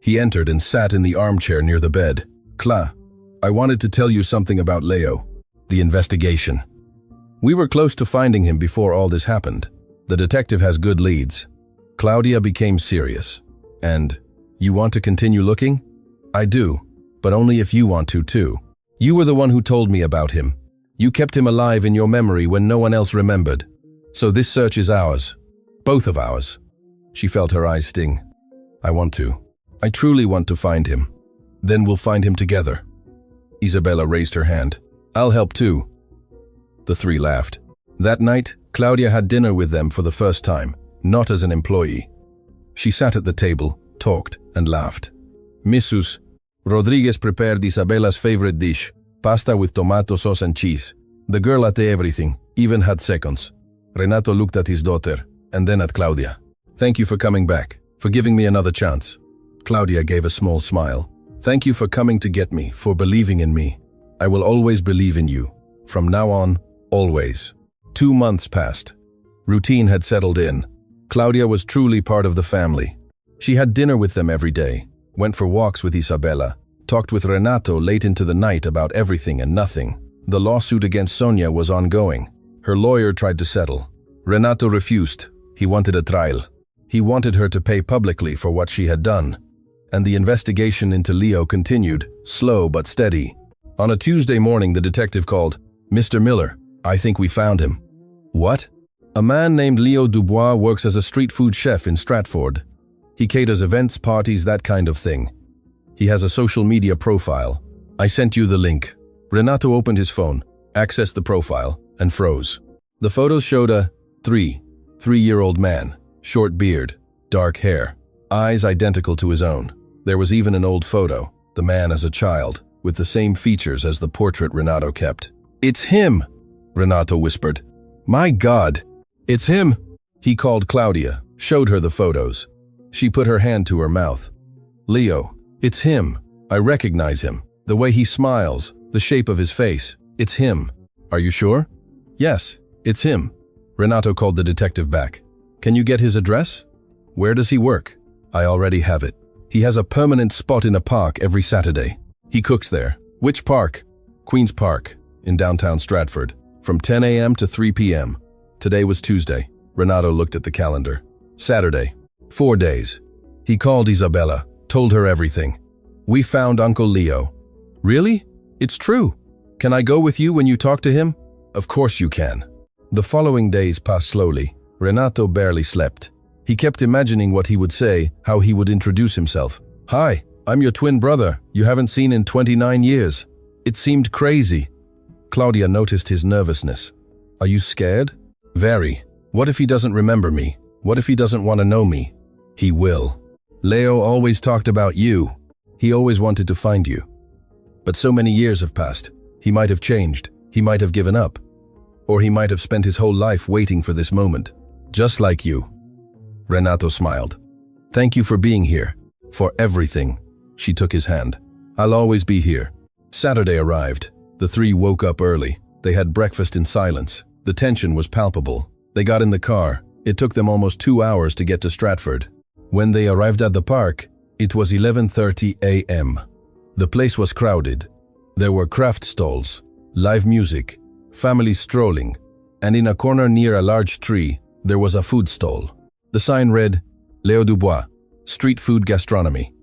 He entered and sat in the armchair near the bed. Cla, I wanted to tell you something about Leo. The investigation. We were close to finding him before all this happened. The detective has good leads. Claudia became serious. And, you want to continue looking? I do, but only if you want to too. You were the one who told me about him. You kept him alive in your memory when no one else remembered. So this search is ours. Both of ours. She felt her eyes sting. I want to. I truly want to find him. Then we'll find him together. Isabella raised her hand. I'll help too. The three laughed. That night, Claudia had dinner with them for the first time, not as an employee. She sat at the table, talked, and laughed. Mrs. Rodriguez prepared Isabella's favorite dish, pasta with tomato sauce and cheese. The girl ate everything, even had seconds. Renato looked at his daughter, and then at Claudia. Thank you for coming back, for giving me another chance. Claudia gave a small smile. Thank you for coming to get me, for believing in me. I will always believe in you. From now on, always. 2 months passed. Routine had settled in. Claudia was truly part of the family. She had dinner with them every day, went for walks with Isabella, talked with Renato late into the night about everything and nothing. The lawsuit against Sonia was ongoing. Her lawyer tried to settle. Renato refused. He wanted a trial. He wanted her to pay publicly for what she had done. And the investigation into Leo continued, slow but steady. On a Tuesday morning, the detective called. Mr. Miller, I think we found him. What? A man named Leo Dubois works as a street food chef in Stratford. He caters events, parties, that kind of thing. He has a social media profile. I sent you the link. Renato opened his phone, accessed the profile, and froze. The photos showed a three-year-old man, short beard, dark hair, eyes identical to his own. There was even an old photo, the man as a child, with the same features as the portrait Renato kept. It's him, Renato whispered. My God, it's him. He called Claudia, showed her the photos. She put her hand to her mouth. Leo, it's him. I recognize him. The way he smiles, the shape of his face. It's him. Are you sure? Yes, it's him. Renato called the detective back. Can you get his address? Where does he work? I already have it. He has a permanent spot in a park every Saturday. He cooks there. Which park? Queen's Park, in downtown Stratford, from 10 a.m. to 3 p.m. Today was Tuesday. Renato looked at the calendar. Saturday. 4 days. He called Isabella, told her everything. We found Uncle Leo. Really? It's true. Can I go with you when you talk to him? Of course you can. The following days passed slowly. Renato barely slept. He kept imagining what he would say, how he would introduce himself. Hi, I'm your twin brother, you haven't seen in 29 years. It seemed crazy. Claudia noticed his nervousness. Are you scared? Very. What if he doesn't remember me? What if he doesn't want to know me? He will. Leo always talked about you. He always wanted to find you. But so many years have passed. He might have changed. He might have given up. Or he might have spent his whole life waiting for this moment. Just like you. Renato smiled. Thank you for being here. For everything. She took his hand. I'll always be here. Saturday arrived. The three woke up early. They had breakfast in silence. The tension was palpable. They got in the car. It took them almost 2 hours to get to Stratford. When they arrived at the park, it was 11:30 a.m. The place was crowded. There were craft stalls, live music, families strolling, and in a corner near a large tree, there was a food stall. The sign read, Leo Dubois, Street Food Gastronomy.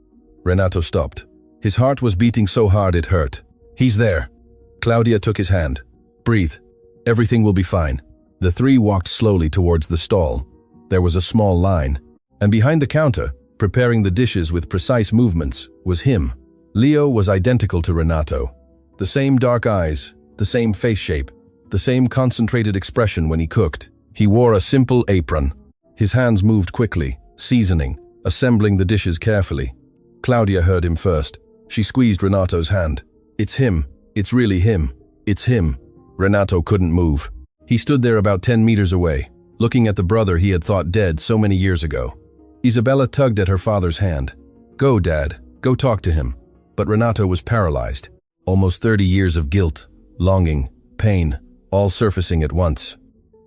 Renato stopped. His heart was beating so hard it hurt. He's there. Claudia took his hand. Breathe. Everything will be fine. The three walked slowly towards the stall. There was a small line, and behind the counter, preparing the dishes with precise movements, was him. Leo was identical to Renato. The same dark eyes, the same face shape, the same concentrated expression when he cooked. He wore a simple apron. His hands moved quickly, seasoning, assembling the dishes carefully. Claudia heard him first. She squeezed Renato's hand. It's him. It's really him. It's him. Renato couldn't move. He stood there about 10 meters away, looking at the brother he had thought dead so many years ago. Isabella tugged at her father's hand. Go, Dad. Go talk to him. But Renato was paralyzed. Almost 30 years of guilt, longing, pain, all surfacing at once.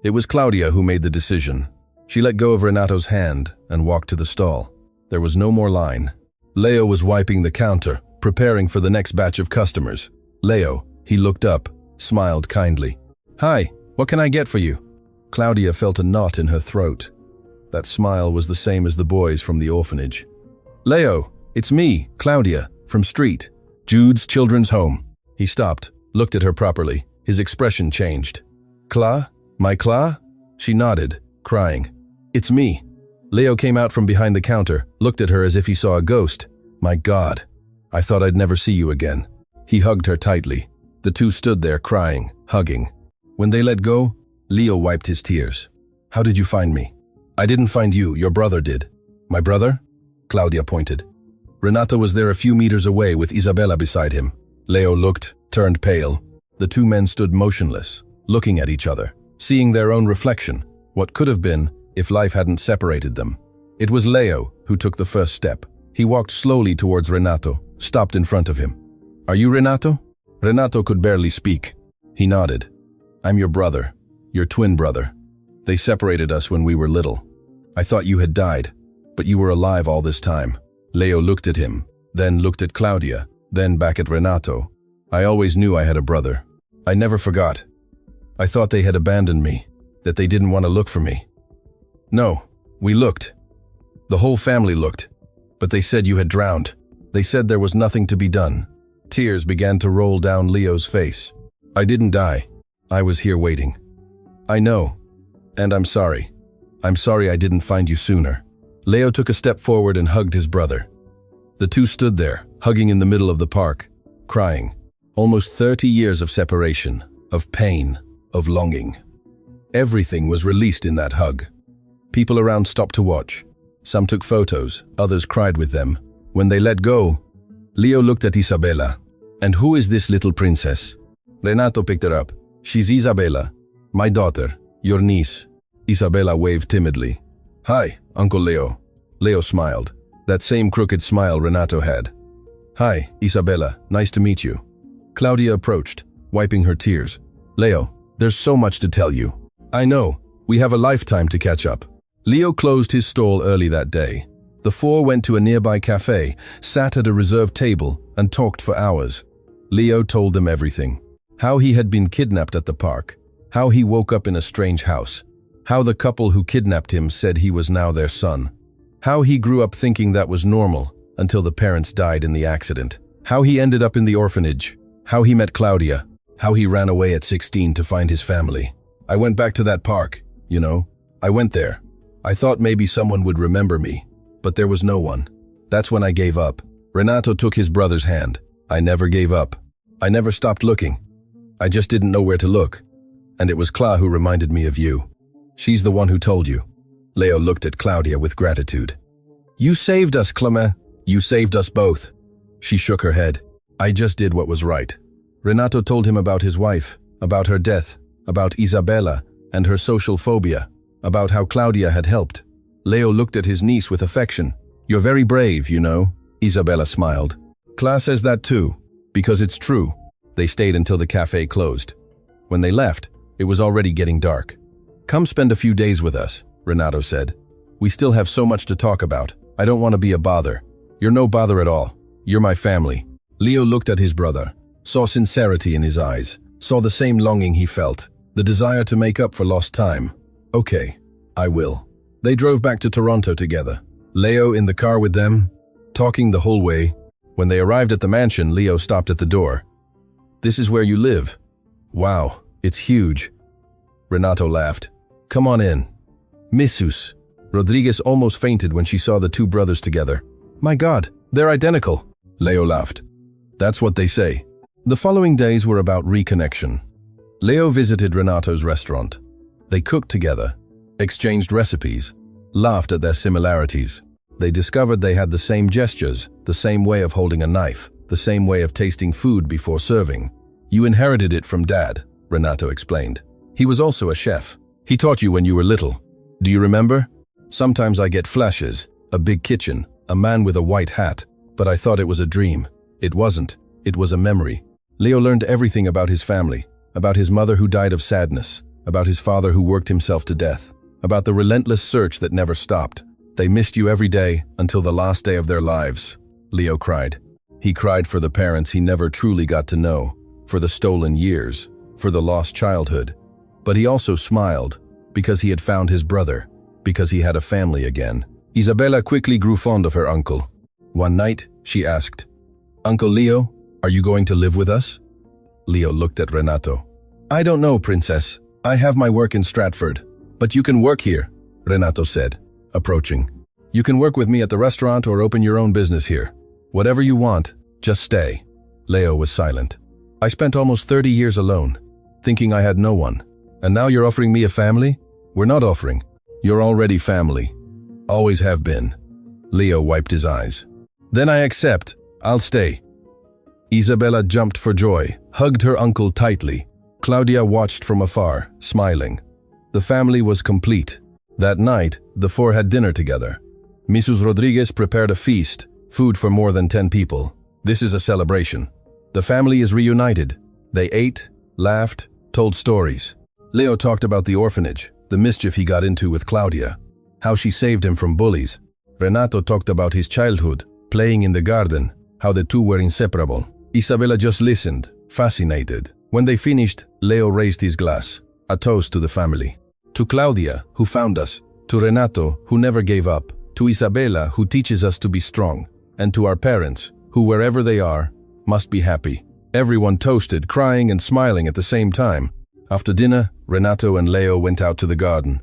It was Claudia who made the decision. She let go of Renato's hand and walked to the stall. There was no more line. Leo was wiping the counter, preparing for the next batch of customers. Leo, he looked up, smiled kindly. Hi, what can I get for you? Claudia felt a knot in her throat. That smile was the same as the boys from the orphanage. Leo, it's me, Claudia, from Street, Jude's children's home. He stopped, looked at her properly. His expression changed. Cla? My Cla? She nodded, crying. It's me. Leo came out from behind the counter, looked at her as if he saw a ghost. My God, I thought I'd never see you again. He hugged her tightly. The two stood there crying, hugging. When they let go, Leo wiped his tears. How did you find me? I didn't find you, your brother did. My brother? Claudia pointed. Renato was there a few meters away with Isabella beside him. Leo looked, turned pale. The two men stood motionless, looking at each other, seeing their own reflection, what could have been if life hadn't separated them. It was Leo who took the first step. He walked slowly towards Renato, stopped in front of him. Are you Renato? Renato could barely speak. He nodded. I'm your brother, your twin brother. They separated us when we were little. I thought you had died, but you were alive all this time. Leo looked at him, then looked at Claudia, then back at Renato. I always knew I had a brother. I never forgot. I thought they had abandoned me, that they didn't want to look for me. No, we looked. The whole family looked, but they said you had drowned. They said there was nothing to be done. Tears began to roll down Leo's face. I didn't die. I was here waiting. I know. And I'm sorry. I'm sorry I didn't find you sooner. Leo took a step forward and hugged his brother. The two stood there, hugging in the middle of the park, crying. Almost 30 years of separation, of pain, of longing. Everything was released in that hug. People around stopped to watch. Some took photos, others cried with them. When they let go, Leo looked at Isabella. And who is this little princess? Renato picked her up. She's Isabella, my daughter, your niece. Isabella waved timidly. Hi, Uncle Leo. Leo smiled. That same crooked smile Renato had. Hi, Isabella, nice to meet you. Claudia approached, wiping her tears. Leo, there's so much to tell you. I know, we have a lifetime to catch up. Leo closed his stall early that day. The four went to a nearby cafe, sat at a reserved table, and talked for hours. Leo told them everything. How he had been kidnapped at the park. How he woke up in a strange house. How the couple who kidnapped him said he was now their son. How he grew up thinking that was normal, until the parents died in the accident. How he ended up in the orphanage. How he met Claudia. How he ran away at 16 to find his family. I went back to that park, you know. I went there. I thought maybe someone would remember me, but there was no one. That's when I gave up. Renato took his brother's hand. I never gave up. I never stopped looking. I just didn't know where to look. And it was Cla who reminded me of you. She's the one who told you. Leo looked at Claudia with gratitude. You saved us, Clema. You saved us both. She shook her head. I just did what was right. Renato told him about his wife, about her death, about Isabella and her social phobia, about how Claudia had helped. Leo looked at his niece with affection. You're very brave, you know. Isabella smiled. Cla says that too, because it's true. They stayed until the cafe closed. When they left, it was already getting dark. Come spend a few days with us, Renato said. We still have so much to talk about. I don't want to be a bother. You're no bother at all. You're my family. Leo looked at his brother, saw sincerity in his eyes, saw the same longing he felt, the desire to make up for lost time. Okay, I will. They drove back to Toronto together. Leo in the car with them, talking the whole way. When they arrived at the mansion, Leo stopped at the door. This is where you live. Wow, it's huge. Renato laughed. Come on in. Missus. Rodriguez almost fainted when she saw the two brothers together. My God, they're identical. Leo laughed. That's what they say. The following days were about reconnection. Leo visited Renato's restaurant. They cooked together, exchanged recipes, laughed at their similarities. They discovered they had the same gestures, the same way of holding a knife, the same way of tasting food before serving. You inherited it from Dad, Renato explained. He was also a chef. He taught you when you were little. Do you remember? Sometimes I get flashes, a big kitchen, a man with a white hat, but I thought it was a dream. It wasn't. It was a memory. Leo learned everything about his family, about his mother who died of sadness, about his father who worked himself to death, about the relentless search that never stopped. They missed you every day until the last day of their lives. Leo cried. He cried for the parents he never truly got to know, for the stolen years, for the lost childhood. But he also smiled, because he had found his brother, because he had a family again. Isabella quickly grew fond of her uncle. One night, she asked, Uncle Leo, are you going to live with us? Leo looked at Renato. I don't know, Princess. I have my work in Stratford. But you can work here, Renato said, approaching. You can work with me at the restaurant or open your own business here. Whatever you want, just stay. Leo was silent. I spent almost 30 years alone, thinking I had no one. And now you're offering me a family? We're not offering. You're already family. Always have been. Leo wiped his eyes. Then I accept. I'll stay. Isabella jumped for joy, hugged her uncle tightly. Claudia watched from afar, smiling. The family was complete. That night, the four had dinner together. Mrs. Rodriguez prepared a feast, food for more than 10 people. This is a celebration. The family is reunited. They ate, laughed, told stories. Leo talked about the orphanage, the mischief he got into with Claudia, how she saved him from bullies. Renato talked about his childhood, playing in the garden, how the two were inseparable. Isabella just listened, fascinated. When they finished, Leo raised his glass, a toast to the family. To Claudia, who found us, to Renato, who never gave up, to Isabella, who teaches us to be strong, and to our parents, who wherever they are, must be happy. Everyone toasted, crying and smiling at the same time. After dinner, Renato and Leo went out to the garden.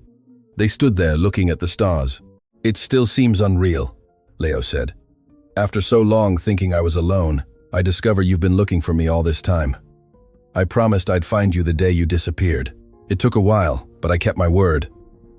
They stood there looking at the stars. "It still seems unreal," Leo said. "After so long thinking I was alone, I discover you've been looking for me all this time. I promised I'd find you the day you disappeared. It took a while, but I kept my word."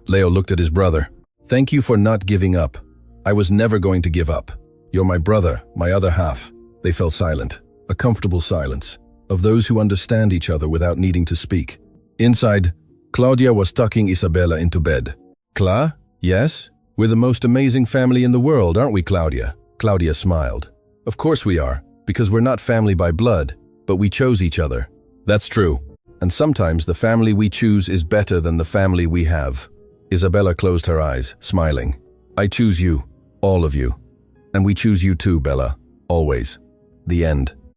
Leo looked at his brother. "Thank you for not giving up. I was never going to give up. You're my brother, my other half." They fell silent, a comfortable silence, of those who understand each other without needing to speak. Inside, Claudia was tucking Isabella into bed. "Cla? Yes? We're the most amazing family in the world, aren't we, Claudia?" Claudia smiled. "Of course we are, because we're not family by blood, but we chose each other." "That's true. And sometimes the family we choose is better than the family we have." Isabella closed her eyes, smiling. "I choose you, all of you. And we choose you too, Bella. Always." The end.